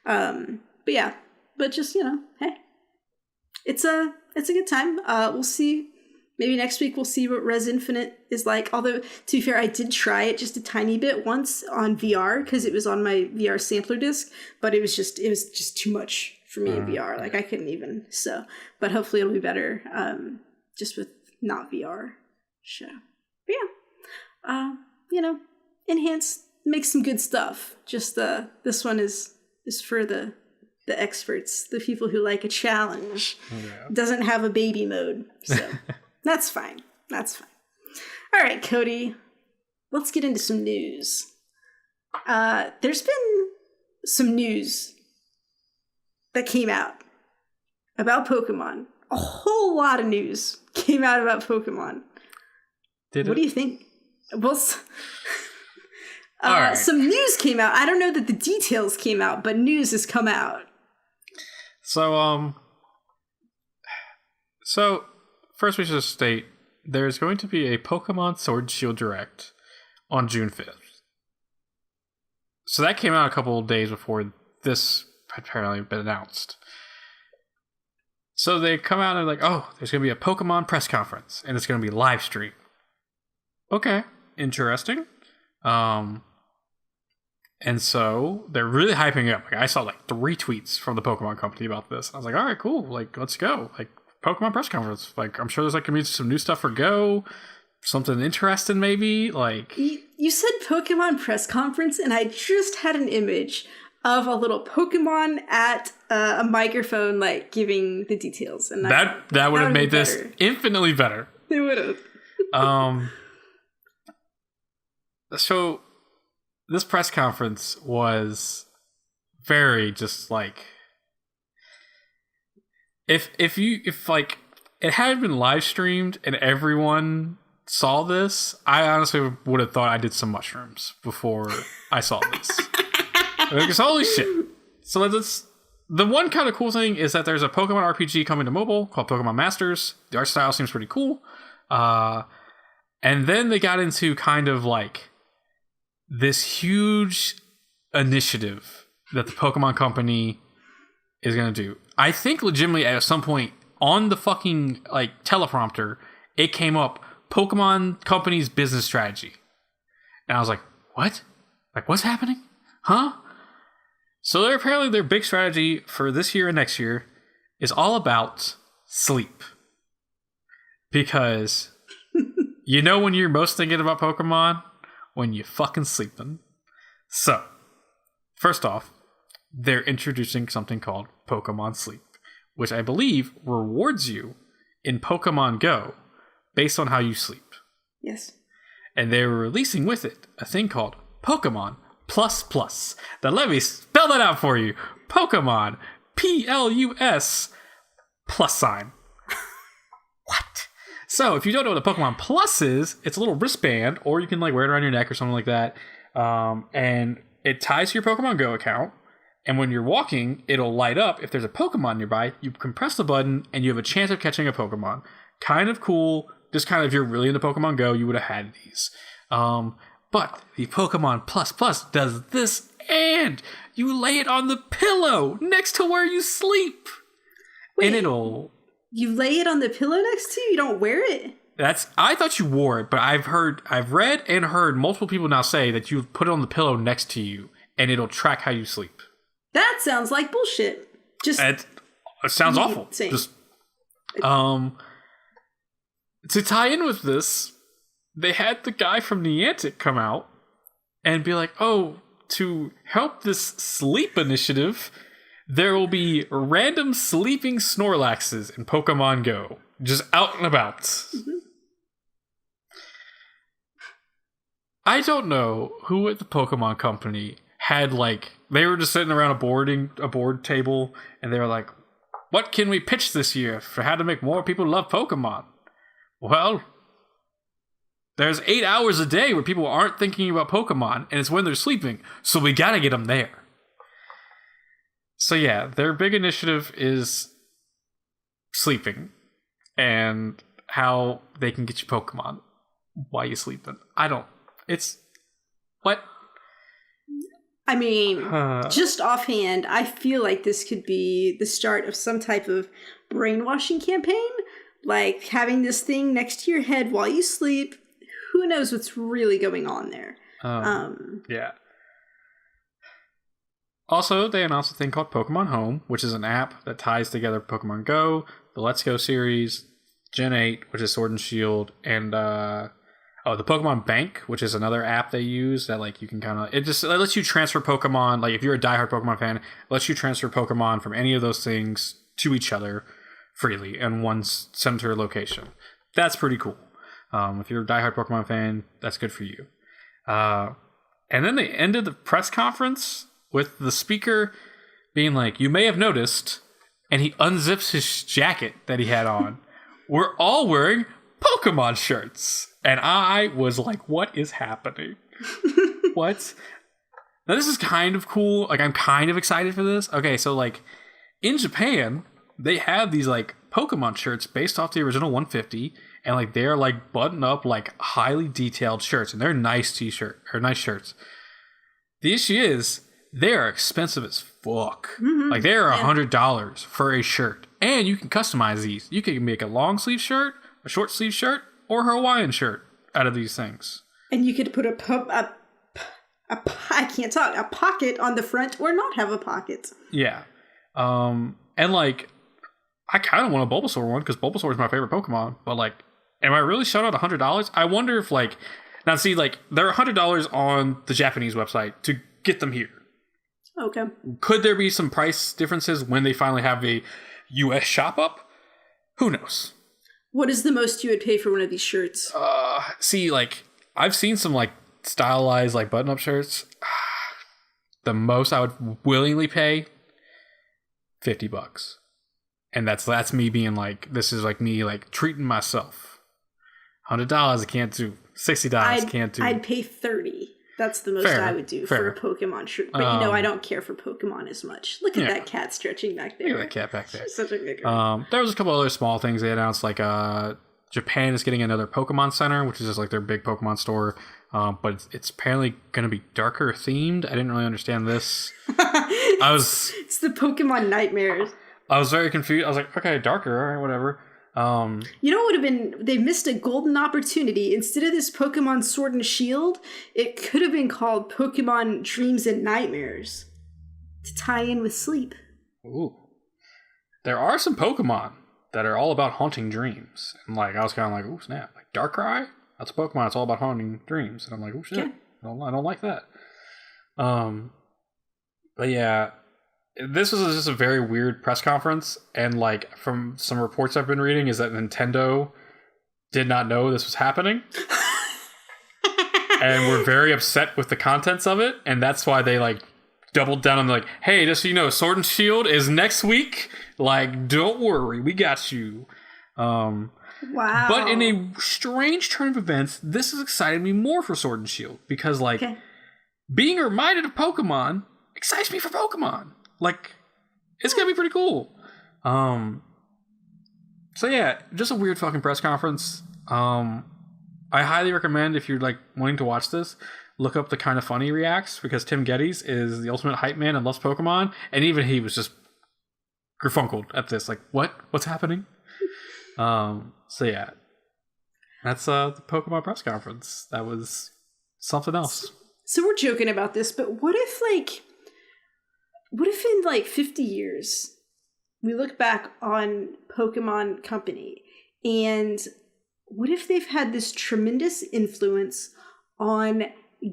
but yeah, but just, hey, it's a good time. We'll see. Maybe next week we'll see what Res Infinite is like. Although, to be fair, I did try it just a tiny bit once on VR because it was on my VR sampler disc, but it was just too much for me in VR. Like, I couldn't even. So, but hopefully it'll be better, just with not VR. Show. But yeah, enhance, make some good stuff. Just this one is for the experts, the people who like a challenge. Yeah. Doesn't have a baby mode, so that's fine. That's fine. All right, Cody, let's get into some news. There's been some news that came out about Pokemon. A whole lot of news came out about Pokemon. What do you think? Well, right. Some news came out. I don't know that the details came out, but news has come out. So first we should state there's going to be a Pokemon Sword and Shield Direct on June 5th. So that came out a couple of days before this apparently been announced. So they come out and like, oh, there's going to be a Pokemon press conference, and it's going to be live stream. Okay, interesting. And so they're really hyping up. Like, I saw like 3 tweets from the Pokemon company about this. I was like, all right, cool. Like, let's go. Like, Pokemon press conference. Like, I'm sure there's like going to be some new stuff for Go. Something interesting, maybe. Like, you said Pokemon press conference, and I just had an image of a little Pokemon at a microphone, like giving the details, and that would have made this infinitely better. It would have. So this press conference was very just like, if like it had been live streamed and everyone saw this, I honestly would have thought I did some mushrooms before I saw this. Because holy shit. So the one kind of cool thing is that there's a Pokemon RPG coming to mobile called Pokemon Masters. The art style seems pretty cool. And then they got into kind of like this huge initiative that the Pokemon Company is going to do. I think legitimately at some point on the fucking like teleprompter, it came up Pokemon Company's business strategy. And I was like, what? Like, what's happening? Huh? So apparently their big strategy for this year and next year is all about sleep. Because you know when you're most thinking about Pokemon? When you fucking sleeping. So, first off, they're introducing something called Pokemon Sleep, which I believe rewards you in Pokemon Go based on how you sleep. Yes. And they were releasing with it a thing called Pokemon Plus Plus. Now let me spell that out for you. Pokemon Plus plus sign. What? So if you don't know what a Pokemon Plus is, it's a little wristband, or you can like wear it around your neck or something like that. And it ties to your Pokemon Go account. And when you're walking, it'll light up. If there's a Pokemon nearby, you can press the button and you have a chance of catching a Pokemon. Kind of cool. Just kind of, if you're really into Pokemon Go, you would have had these. But the Pokemon Plus Plus does this, and you lay it on the pillow next to where you sleep. Wait, and it'll... You lay it on the pillow next to you? You don't wear it? I thought you wore it, but I've read and heard multiple people now say that you put it on the pillow next to you, and it'll track how you sleep. That sounds like bullshit. It sounds awful. Just, to tie in with this, they had the guy from Niantic come out and be like, oh, to help this sleep initiative, there will be random sleeping Snorlaxes in Pokemon Go. Just out and about. Mm-hmm. I don't know who at the Pokemon Company had like, they were just sitting around a board table and they were like, what can we pitch this year for how to make more people love Pokemon? Well, there's 8 hours a day where people aren't thinking about Pokemon, and it's when they're sleeping, so we gotta get them there. So yeah, their big initiative is sleeping, and how they can get you Pokemon while you're sleeping. What? I mean, just offhand, I feel like this could be the start of some type of brainwashing campaign, like having this thing next to your head while you sleep. Who knows what's really going on there? Yeah. Also, they announced a thing called Pokemon Home, which is an app that ties together Pokemon Go, the Let's Go series, Gen 8, which is Sword and Shield, and the Pokemon Bank, which is another app they use that like you can kind of... It lets you transfer Pokemon. Like if you're a diehard Pokemon fan, it lets you transfer Pokemon from any of those things to each other freely in one center location. That's pretty cool. If you're a diehard Pokemon fan, that's good for you. And then they ended the press conference with the speaker being like, you may have noticed, and he unzips his jacket that he had on. We're all wearing Pokemon shirts. And I was like, what is happening? What? Now, this is kind of cool. Like, I'm kind of excited for this. Okay, so, like, in Japan, they have these like Pokemon shirts based off the original 150, and like they're like buttoned up, like highly detailed shirts, and they're nice nice shirts. The issue is they are expensive as fuck. Mm-hmm. Like they are $100 for a shirt, and you can customize these. You can make a long sleeve shirt, a short sleeve shirt, or a Hawaiian shirt out of these things. And you could put a pocket on the front, or not have a pocket. Yeah. And like, I kind of want a Bulbasaur one because Bulbasaur is my favorite Pokemon. But like, am I really shut out $100? I wonder if like, now see, like they're $100 on the Japanese website to get them here. Okay. Could there be some price differences when they finally have a U.S. shop up? Who knows? What is the most you would pay for one of these shirts? See, like I've seen some like stylized like button-up shirts. The most I would willingly pay $50, and that's me being like, this is like me like treating myself. $100 I can't do. $60 can't do. I'd pay $30. That's the most I would do for a Pokemon shirt. But I don't care for Pokemon as much. Look at that cat stretching back there. Look at that cat back there. She's such a good girl. There was a couple other small things they announced, like Japan is getting another Pokemon Center, which is just like their big Pokemon store. But it's apparently going to be darker themed. I didn't really understand this. It's the Pokemon nightmares. I was very confused. I was like, okay, darker, all right, whatever. You know what would have been? They missed a golden opportunity. Instead of this Pokemon Sword and Shield, it could have been called Pokemon Dreams and Nightmares to tie in with sleep. Ooh, there are some Pokemon that are all about haunting dreams, and like I was kind of like, oh snap, like Darkrai. That's a Pokemon. It's all about haunting dreams, and I'm like, oh shit, I don't like that. But yeah. This was just a very weird press conference, and like from some reports I've been reading is that Nintendo did not know this was happening and were very upset with the contents of it, and that's why they like doubled down on like, hey, just so you know, Sword and Shield is next week, like don't worry, we got you. Wow. But in a strange turn of events, this has excited me more for Sword and Shield, because like being reminded of Pokemon excites me for Pokemon. Like, it's gonna be pretty cool. So yeah, just a weird fucking press conference. I highly recommend, if you're like wanting to watch this, look up the Kind of Funny reacts, because Tim Geddes is the ultimate hype man and loves Pokemon, and even he was just griffunkled at this. Like, what's happening? So yeah, that's the Pokemon press conference. That was something else. So we're joking about this, but what if in like 50 years we look back on Pokemon Company, and what if they've had this tremendous influence on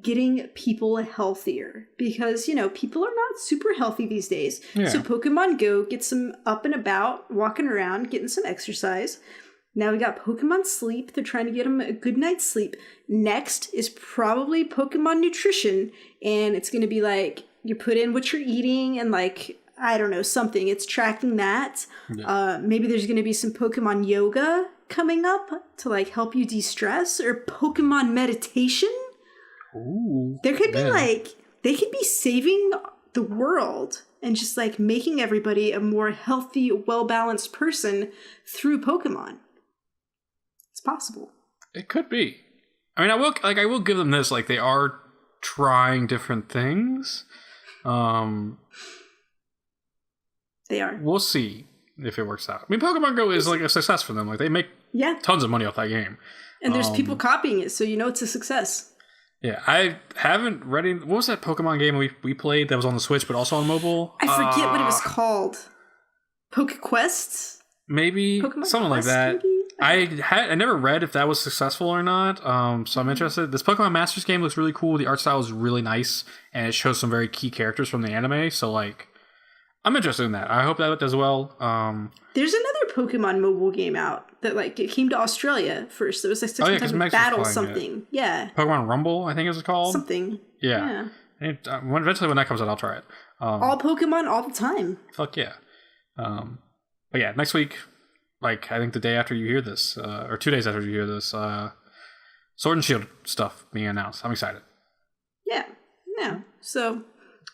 getting people healthier? Because, you know, people are not super healthy these days. Yeah. So Pokemon Go gets them up and about, walking around, getting some exercise. Now we got Pokemon Sleep. They're trying to get them a good night's sleep. Next is probably Pokemon Nutrition, and it's going to be like, you put in what you're eating and like, I don't know, something. It's tracking that. Yeah. Maybe there's going to be some Pokemon yoga coming up to like help you de-stress, or Pokemon meditation. Ooh, there could be like, they could be saving the world and just like making everybody a more healthy, well-balanced person through Pokemon. It's possible. It could be. I mean, I will give them this. Like, they are trying different things. They are. We'll see if it works out. I mean, Pokemon Go is like a success for them. Like, they make tons of money off that game. And there's people copying it, so you know it's a success. Yeah, I haven't read any. What was that Pokemon game we played that was on the Switch but also on mobile? I forget what it was called. PokeQuest? Maybe Pokemon something Quest, like that. maybe? I never read if that was successful or not. So I'm interested. This Pokemon Masters game looks really cool. The art style is really nice, and it shows some very key characters from the anime. So like, I'm interested in that. I hope that does well. There's another Pokemon mobile game out that like it came to Australia first. There was like some type of battle something. Yeah. Pokemon Rumble, I think it was called. Something. Yeah. Eventually, when that comes out, I'll try it. All Pokemon all the time. Fuck yeah. But yeah, next week, like I think the day after you hear this, or 2 days after you hear this, Sword and Shield stuff being announced. I'm excited. Yeah. So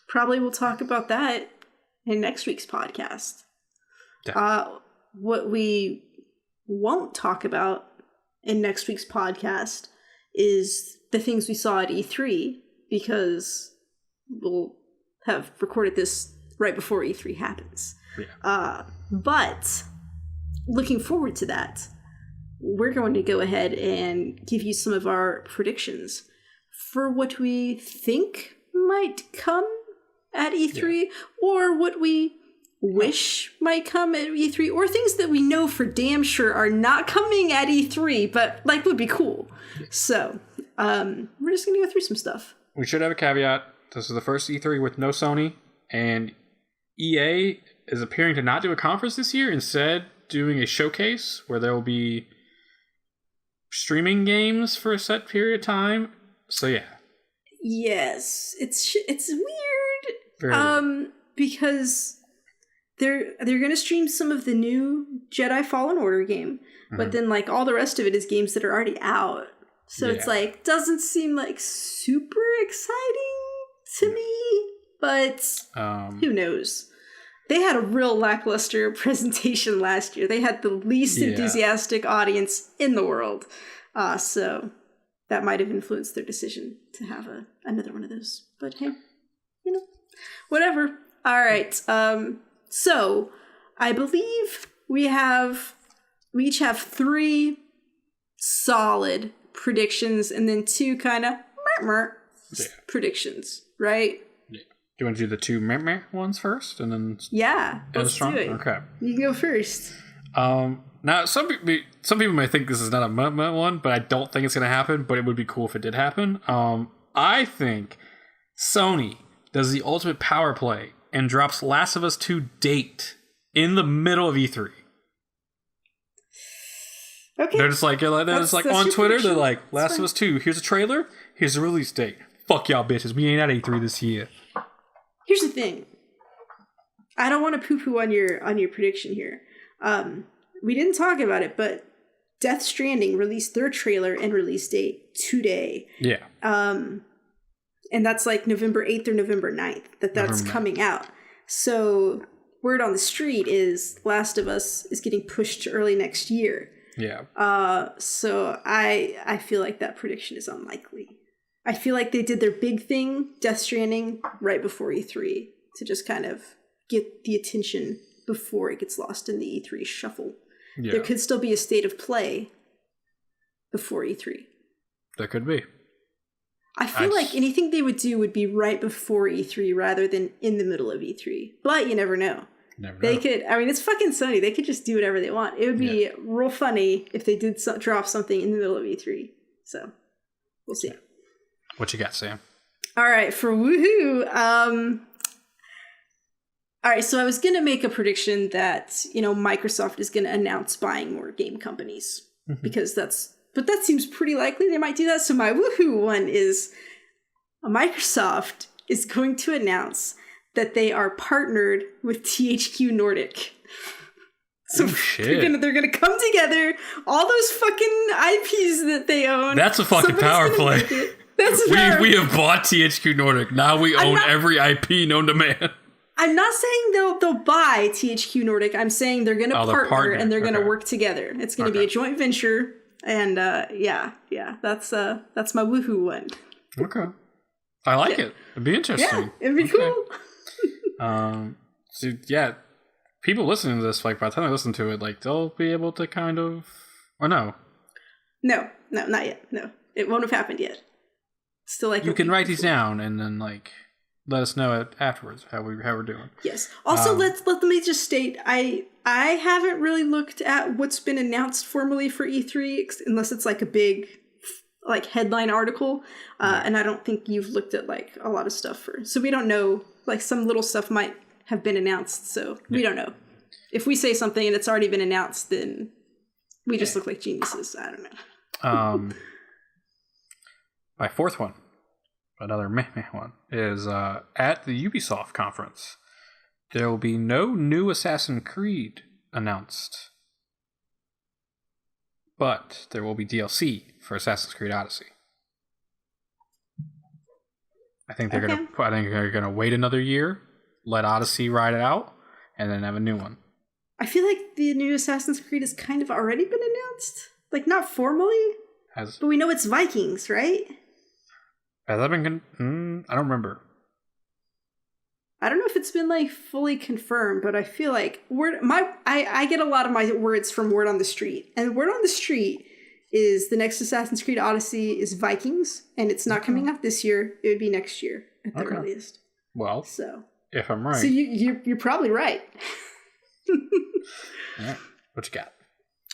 probably we'll talk about that in next week's podcast. What we won't talk about in next week's podcast is the things we saw at E3, because we'll have recorded this right before E3 happens. Yeah. But looking forward to that, we're going to go ahead and give you some of our predictions for what we think might come at E3, or what we wish might come at E3, or things that we know for damn sure are not coming at E3, but like would be cool. So we're just gonna go through some stuff. We should have a caveat. This is the first E3 with no Sony, and EA is appearing to not do a conference this year, instead doing a showcase where there will be streaming games for a set period of time. So yeah. Yes, it's weird. Very weird. Because they're gonna stream some of the new Jedi Fallen Order game, but then like all the rest of it is games that are already out. So it's like, doesn't seem like super exciting to me, but who knows? They had a real lackluster presentation last year. They had the least enthusiastic audience in the world. So that might have influenced their decision to have another one of those. But hey, whatever. All right. So I believe we each have 3 solid predictions and then 2 kind of predictions, right? Yeah. Do you want to do the 2 meh ones first, and then let's do it. Okay, you can go first. Now some people may think this is not a meh one, but I don't think it's going to happen. But it would be cool if it did happen. I think Sony does the ultimate power play and drops Last of Us 2 date in the middle of E3. Okay. They're just like on Twitter, they're like, Last of Us 2, here's a trailer, here's a release date. Fuck y'all bitches, we ain't at E3 this year. Here's the thing. I don't want to poo-poo on your prediction here. We didn't talk about it, but Death Stranding released their trailer and release date today. Yeah. And that's like November 8th or November 9th that's coming out. So word on the street is Last of Us is getting pushed to early next year. Yeah. So I feel like that prediction is unlikely. I feel like they did their big thing, Death Stranding, right before E3 to just kind of get the attention before it gets lost in the E3 shuffle. Yeah. There could still be a state of play before E3. There could be. I feel like anything they would do would be right before E3 rather than in the middle of E3. But you never know. They could, it's fucking Sony. They could just do whatever they want. It would be real funny if they did drop something in the middle of E3. So, we'll see. What you got, Sam? All right, for woohoo. All right, so I was going to make a prediction that, Microsoft is going to announce buying more game companies. Because but that seems pretty likely they might do that. So my woohoo one is Microsoft is going to announce that they are partnered with THQ Nordic. So they're gonna come together, all those fucking IPs that they own. That's a fucking power play. We have bought THQ Nordic. Now we own every IP known to man. I'm not saying they'll buy THQ Nordic. I'm saying they're gonna partner and they're gonna work together. It's gonna be a joint venture, and that's my woohoo one. Okay, I like it. It'd be interesting. Yeah, it'd be cool. So yeah, people listening to this, like by the time they listen to it, like they'll be able to kind of, or no, not yet. No, it won't have happened yet. Still, like you can write these down and then like let us know it afterwards how we're doing. Yes. Also, let me just state I haven't really looked at what's been announced formally for E3 unless it's like a big like headline article, and I don't think you've looked at like a lot of stuff so we don't know. Like some little stuff might have been announced, so we don't know. If we say something and it's already been announced, then we just look like geniuses. I don't know. My fourth one, another meh one, is at the Ubisoft conference. There will be no new Assassin's Creed announced, but there will be DLC for Assassin's Creed Odyssey. I think they're gonna wait another year, let Odyssey ride it out, and then have a new one. I feel like the new Assassin's Creed has kind of already been announced. Like, not formally, but we know it's Vikings, right? Has that been... I don't remember. I don't know if it's been, like, fully confirmed, but I feel like I get a lot of my words from word on the street. And word on the street is the next Assassin's Creed Odyssey is Vikings, and it's not coming out this year. It would be next year at the earliest. Well, so if I'm right. So you're probably right. All right. What you got?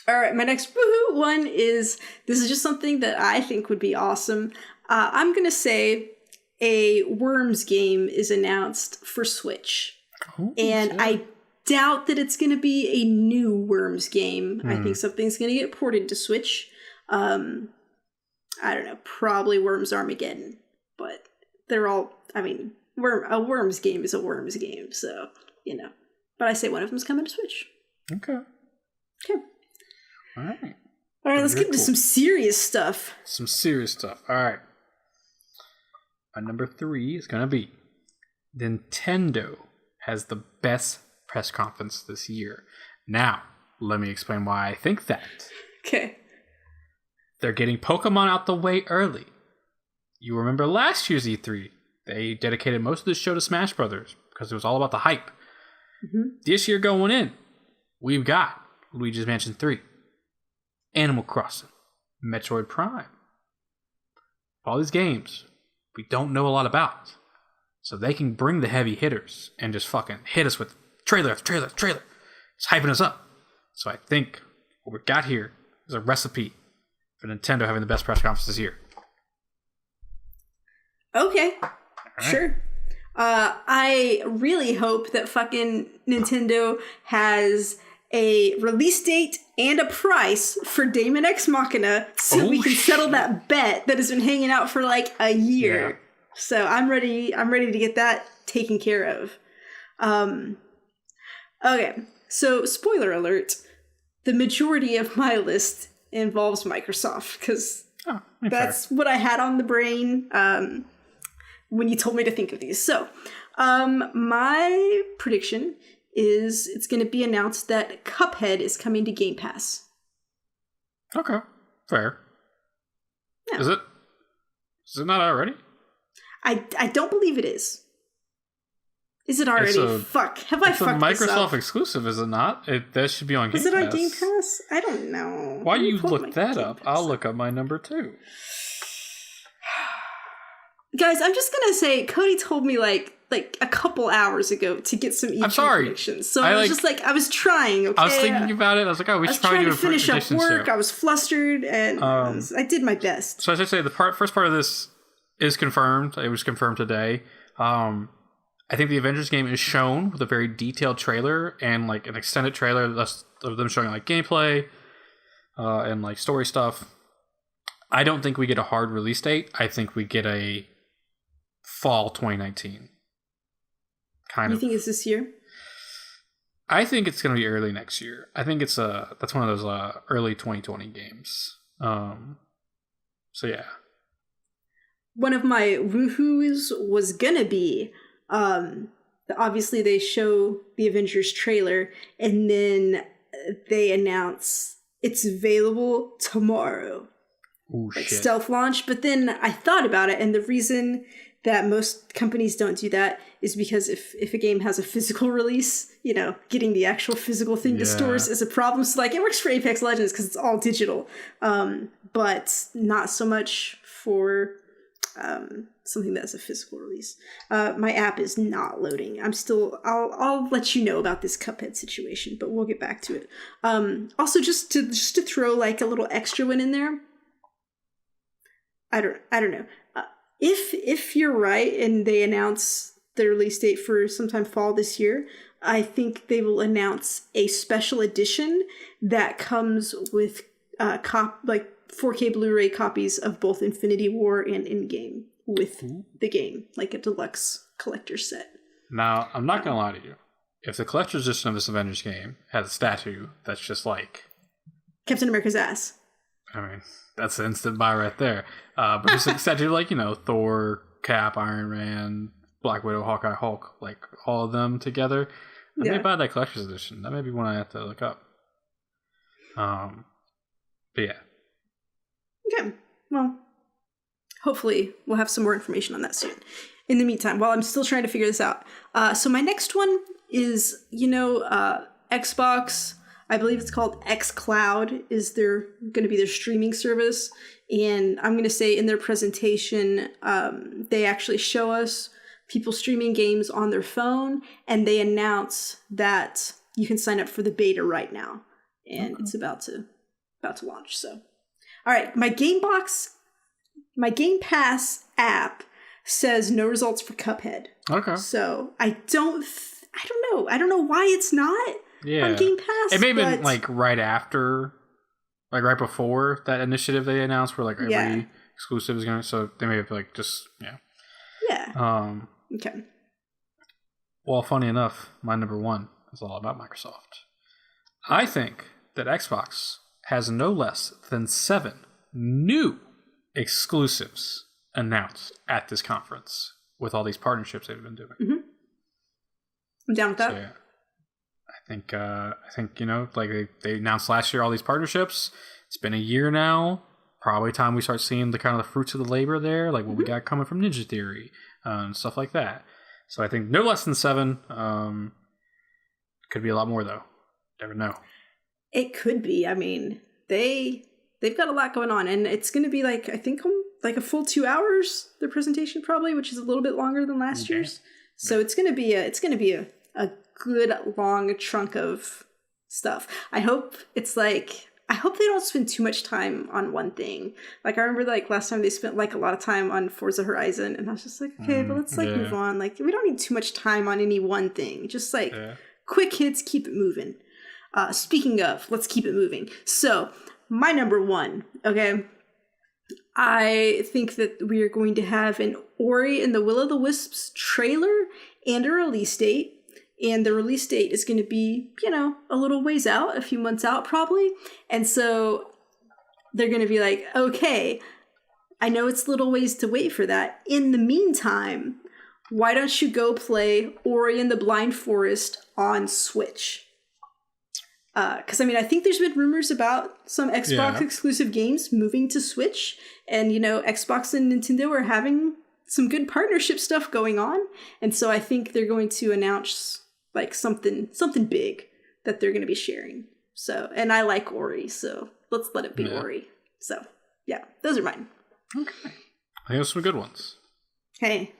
All right, my next woohoo one is, this is just something that I think would be awesome. I'm going to say a Worms game is announced for Switch. Oh, and I doubt that it's going to be a new Worms game. I think something's going to get ported to Switch. I don't know, probably Worms Armageddon. But they're all, I mean, a Worms game is a Worms game, so, you know. But I say one of them's coming to Switch. Okay. All right. All right, let's get into some serious stuff. All right. My number 3 is going to be Nintendo has the best press conference this year. Now, let me explain why I think that. Okay. They're getting Pokemon out the way early. You remember last year's E3. They dedicated most of the show to Smash Brothers because it was all about the hype. Mm-hmm. This year going in, we've got Luigi's Mansion 3, Animal Crossing, Metroid Prime. All these games we don't know a lot about. So they can bring the heavy hitters and just fucking hit us with trailer after trailer after trailer. It's hyping us up. So I think what we got here is a recipe for Nintendo having the best press conference this year. Okay. Right. Sure. I really hope that fucking Nintendo has a release date and a price for Daemon X Machina so we can settle that bet that has been hanging out for like a year. Yeah. So I'm ready to get that taken care of. Okay. So spoiler alert, the majority of my list involves Microsoft because that's what I had on the brain when you told me to think of these. So my prediction is it's going to be announced that Cuphead is coming to Game Pass. Okay, fair. Yeah. Is it not already? I don't believe it is. Is it already? Fuck. Have I fucked this up? It's a Microsoft exclusive, is it not? That should be on Game Pass. Is it on Game Pass? I don't know. Why do you look that up? I'll look up my number 2. Guys, I'm just going to say, Cody told me like a couple hours ago to get some E3 predictions. So I was trying, okay? I was thinking about it. I was like, we should probably do a finish up work. I was flustered, and I did my best. So as I say, the first part of this is confirmed. It was confirmed today. I think the Avengers game is shown with a very detailed trailer and like an extended trailer of them showing like gameplay and like story stuff. I don't think we get a hard release date. I think we get a fall 2019. You think it's this year? I think it's going to be early next year. I think it's that's one of those early 2020 games. So yeah. One of my woohoos was gonna be obviously they show the Avengers trailer and then they announce it's available tomorrow. Ooh, like shit. Stealth launch. But then I thought about it, and the reason that most companies don't do that is because if a game has a physical release, you know, getting the actual physical thing to stores is a problem. So like it works for Apex Legends because it's all digital, but not so much for something that has a physical release. My app is not loading. I'll let you know about this Cuphead situation, but we'll get back to it. Also, just to throw like a little extra one in there. I don't know. If you're right and they announce the release date for sometime fall this year, I think they will announce a special edition that comes with 4K Blu-ray copies of both Infinity War and Endgame with the game, like a deluxe collector's set. Now, I'm not going to lie to you. If the collector's edition of this Avengers game has a statue that's just like Captain America's ass. I mean, that's an instant buy right there. But just a statue like, you know, Thor, Cap, Iron Man, Black Widow, Hawkeye, Hulk, like all of them together. I may buy that collector's edition. That may be one I have to look up. But yeah. Okay. Well, hopefully we'll have some more information on that soon. In the meantime, while I'm still trying to figure this out. So my next one is, Xbox, I believe it's called xCloud, is going to be their streaming service. And I'm going to say in their presentation, they actually show us people streaming games on their phone, and they announce that you can sign up for the beta right now. And it's about to launch. So, all right, my Game Pass app says no results for Cuphead. Okay. So I don't know. I don't know why it's not on Game Pass. It may have been like right after, like right before that initiative they announced where like every exclusive is going to, so they may have like just, Yeah. Okay. Well, funny enough, my number one is all about Microsoft. I think that Xbox has no less than 7 new exclusives announced at this conference with all these partnerships they've been doing. Mm-hmm. I'm down with that. So, yeah. I think like they announced last year all these partnerships. It's been a year now. Probably time we start seeing the kind of the fruits of the labor there, like what we got coming from Ninja Theory and stuff like that. So I think no less than 7. Could be a lot more though. Never know. It could be. I mean, they've got a lot going on, and it's going to be like I think like a full 2 hours. Their presentation probably, which is a little bit longer than last year's. So it's going to be a good long chunk of stuff. I hope they don't spend too much time on one thing. Like I remember like last time they spent like a lot of time on Forza Horizon, and I was just like, okay, but let's like move on. Like we don't need too much time on any one thing. Just like quick hits, keep it moving. Speaking of, let's keep it moving. So my number one, okay, I think that we are going to have an Ori and the Will of the Wisps trailer and a release date. And the release date is going to be, a little ways out, a few months out probably. And so they're going to be like, okay, I know it's little ways to wait for that. In the meantime, why don't you go play Ori and the Blind Forest on Switch? Because, I think there's been rumors about some Xbox exclusive games moving to Switch. And, Xbox and Nintendo are having some good partnership stuff going on. And so I think they're going to announce like something big that they're going to be sharing. So, and I like Ori, so let's let it be Ori. So, yeah, those are mine. Okay. I think those are some good ones. Hey.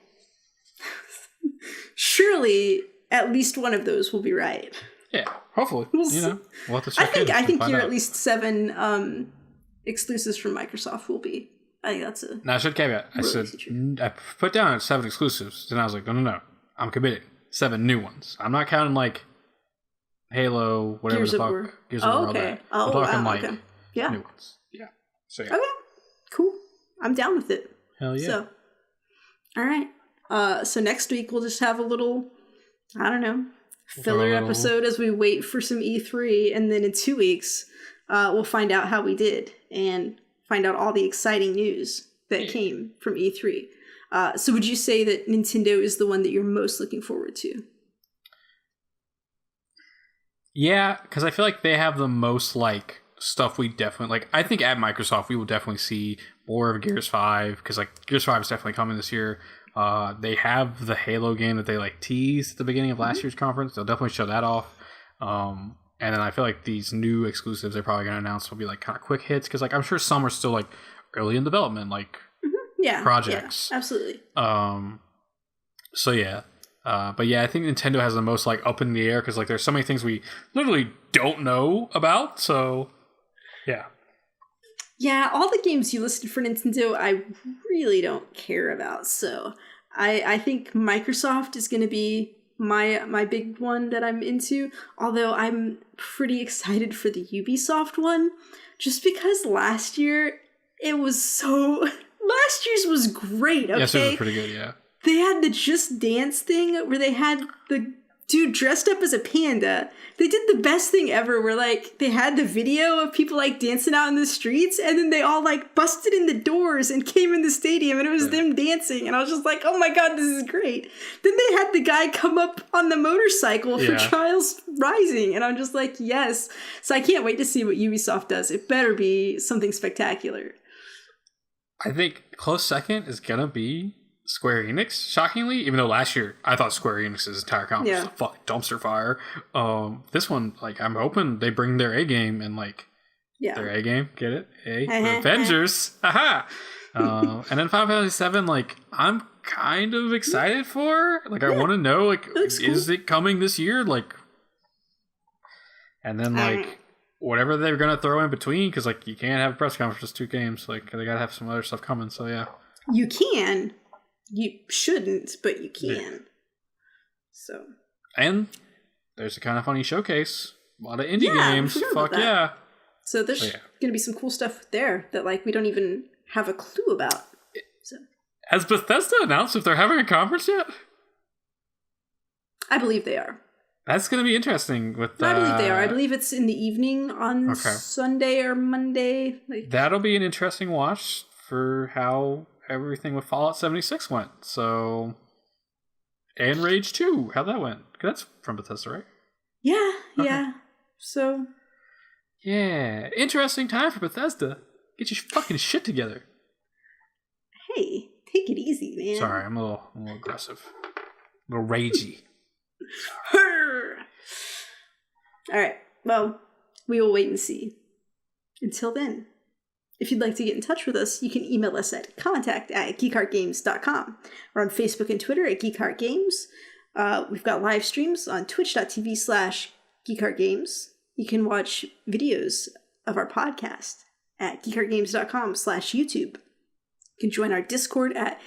Surely at least one of those will be right. Yeah, hopefully. We'll have to check I think you're at least 7 exclusives from Microsoft will be. I think that's a... Now, I should caveat. I put down 7 exclusives, and I was like, no. I'm committing 7 new ones. I'm not counting, like, Halo, whatever Gears the fuck. of War. Gears of War, all that. I'm talking, okay. New ones. Yeah. So, yeah. Okay. Cool. I'm down with it. Hell yeah. So, all right. So next week, we'll just have a little, I don't know, filler episode as we wait for some E3, and then in 2 weeks we'll find out how we did and find out all the exciting news that came from E3. So would you say that Nintendo is the one that you're most looking forward to? Yeah, because I feel like they have the most like stuff we definitely like. I think at Microsoft we will definitely see more of Gears 5 because like Gears 5 is definitely coming this year. They have the Halo game that they like teased at the beginning of last year's conference. They'll definitely show that off. And then I feel like these new exclusives they're probably going to announce will be like kind of quick hits because like I'm sure some are still like early in development, like projects. Yeah, absolutely. So yeah. But yeah, I think Nintendo has the most like up in the air because like there's so many things we literally don't know about. So yeah. Yeah, all the games you listed for Nintendo, I really don't care about. So I think Microsoft is going to be my big one that I'm into. Although I'm pretty excited for the Ubisoft one, just because last year it was so. Last year's was great. Okay, yes, it was pretty good. Yeah, they had the Just Dance thing where they had the dude dressed up as a panda. They did the best thing ever where, like, they had the video of people, like, dancing out in the streets, and then they all, like, busted in the doors and came in the stadium, and it was them dancing, and I was just like, oh my god, this is great. Then they had the guy come up on the motorcycle for Trials Rising, and I'm just like, yes. So I can't wait to see what Ubisoft does. It better be something spectacular. I think close second is gonna be Square Enix, shockingly, even though last year I thought Square Enix's entire conference was a fucking dumpster fire. This one, like, I'm hoping they bring their A game and, like, their A game, get it? Avengers, haha. And then Final Fantasy VII, like, I'm kind of excited for. Like, I want to know, like, is it coming this year? Like, and then, like, whatever they're gonna throw in between, because, like, you can't have a press conference just 2 games. Like, they gotta have some other stuff coming. So yeah, you can. You shouldn't, but you can. Yeah. So. And there's a kind of funny showcase. A lot of indie games. Fuck yeah. So there's going to be some cool stuff there that, like, we don't even have a clue about. So. Has Bethesda announced if they're having a conference yet? I believe they are. That's going to be interesting. I believe they are. I believe it's in the evening on Sunday or Monday. Like, that'll be an interesting watch for how everything with Fallout 76 went. So, and Rage 2, how that went. That's from Bethesda, right? Yeah. So, yeah, interesting time for Bethesda. Get your fucking shit together. Hey, take it easy, man. Sorry, I'm a little aggressive. A little ragey. All right. Well, we will wait and see. Until then, if you'd like to get in touch with us, you can email us at contact@geekheartgames.com. We're on Facebook and Twitter at geekheartgames. We've got live streams on twitch.tv/geekheartgames. You can watch videos of our podcast at geekheartgames.com/YouTube. You can join our Discord at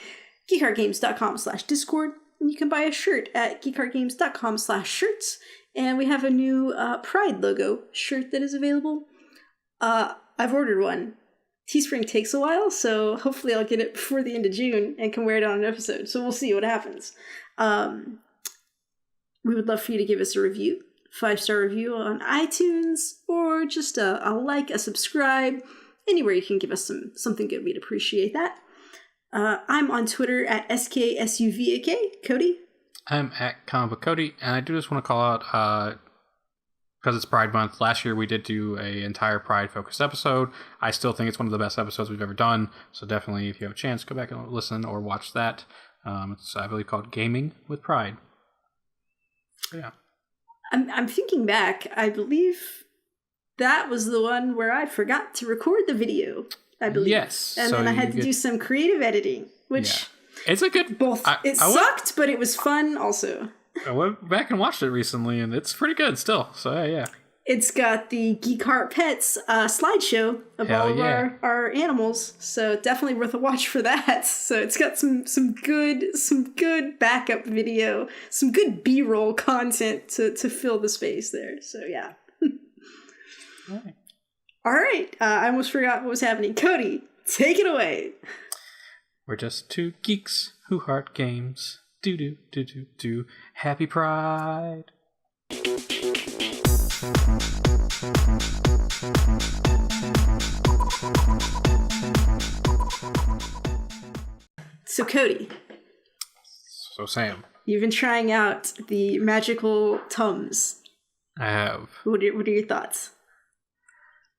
geekheartgames.com/Discord. And you can buy a shirt at geekheartgames.com/shirts. And we have a new Pride logo shirt that is available. I've ordered one. Teespring takes a while, so hopefully I'll get it before the end of June and can wear it on an episode. So we'll see what happens. We would love for you to give us a review, 5-star review on iTunes, or just a like, a subscribe. Anywhere you can give us something good, we'd appreciate that. I'm on Twitter at SKSUVAK. Cody? I'm at Comic Book Cody, and I do just want to call out, because it's Pride Month, last year we did do an entire Pride-focused episode. I still think it's one of the best episodes we've ever done, so definitely, if you have a chance, go back and listen or watch that. It's, I believe, called Gaming with Pride. So, yeah. I'm thinking back. I believe that was the one where I forgot to record the video, I believe. Yes. And then I had to do some creative editing, which... Yeah. It's a good... It sucked, but it was fun also. I went back and watched it recently, and it's pretty good still. So, yeah. It's got the Geek Heart Pets slideshow of all of our animals, so definitely worth a watch for that. So it's got some good backup video, some good B-roll content to fill the space there. So, yeah. All right. I almost forgot what was happening. Cody, take it away. We're just 2 geeks who heart games. Do. Happy Pride. So, Cody. So, Sam. You've been trying out the magical Tums. I have. What are your thoughts?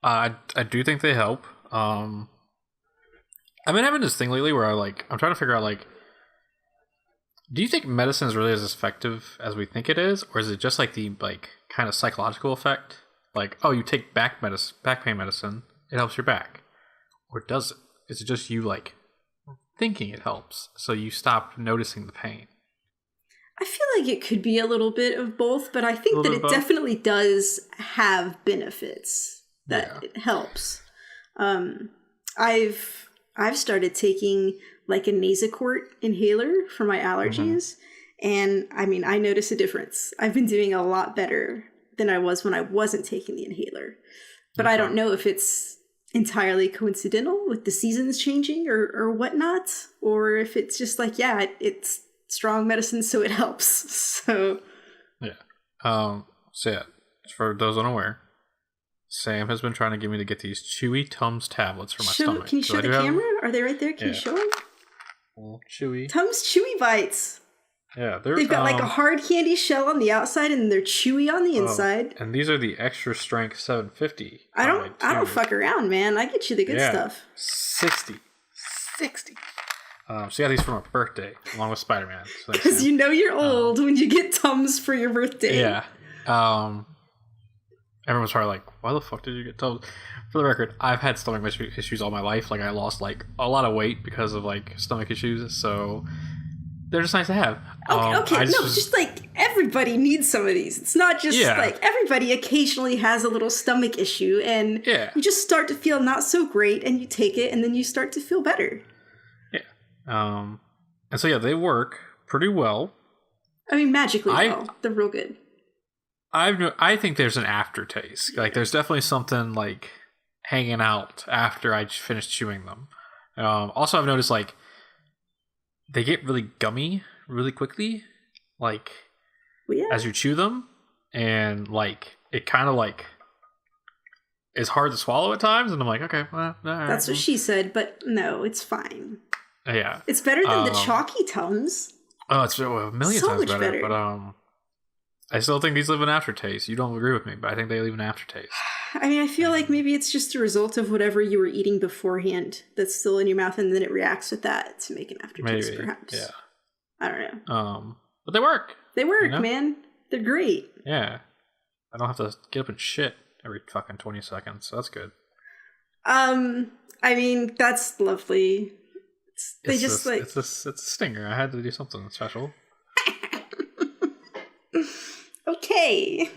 I do think they help. I've been having this thing lately where I'm trying to figure out, like, do you think medicine is really as effective as we think it is, or is it just like the kind of psychological effect? Like, oh, you take back pain medicine, it helps your back, or does it? Is it just you thinking it helps, so you stop noticing the pain? I feel like it could be a little bit of both, but I think that it definitely does have benefits that it helps. I've started taking a Nasacort inhaler for my allergies, and I mean, I notice a difference. I've been doing a lot better than I was when I wasn't taking the inhaler, but I don't know if it's entirely coincidental with the seasons changing or whatnot, or if it's just it's strong medicine, so it helps. So, yeah. So yeah, for those unaware, Sam has been trying to get me to get these Chewy Tums tablets for my stomach. Can you show the camera? Are they right there? Can you show them? Well, Chewy. Tums Chewy Bites. Yeah, they've got like a hard candy shell on the outside and they're chewy on the inside. And these are the extra strength 750. I don't fuck around, man. I get you the good stuff. 60. So yeah, these for my birthday, along with Spider-Man. Because you know you're old when you get Tums for your birthday. Yeah. Everyone's probably like, why the fuck did you get Tums? For the record, I've had stomach issues all my life. Like, I lost like a lot of weight because of like stomach issues. So they're just nice to have. Okay. Just like everybody needs some of these. It's not just like everybody occasionally has a little stomach issue, and you just start to feel not so great, and you take it, and then you start to feel better. Yeah. And so yeah, they work pretty well. I mean, magically well. They're real good. I think there's an aftertaste. Like, there's definitely something like hanging out after I finish chewing them. Also, I've noticed like they get really gummy really quickly, like as you chew them, and like it kind of like is hard to swallow at times. And I'm like, okay, well, all right. That's what she said, but no, it's fine. Yeah, it's better than the chalky Tums. Oh, it's a million times better. But I still think these leave an aftertaste. You don't agree with me, but I think they leave an aftertaste. I mean, I feel like maybe it's just a result of whatever you were eating beforehand that's still in your mouth, and then it reacts with that to make an aftertaste, perhaps. Yeah. I don't know. But they work. They work, man. They're great. Yeah. I don't have to get up and shit every fucking 20 seconds, so that's good. I mean, that's lovely. It's a stinger. I had to do something special. Okay.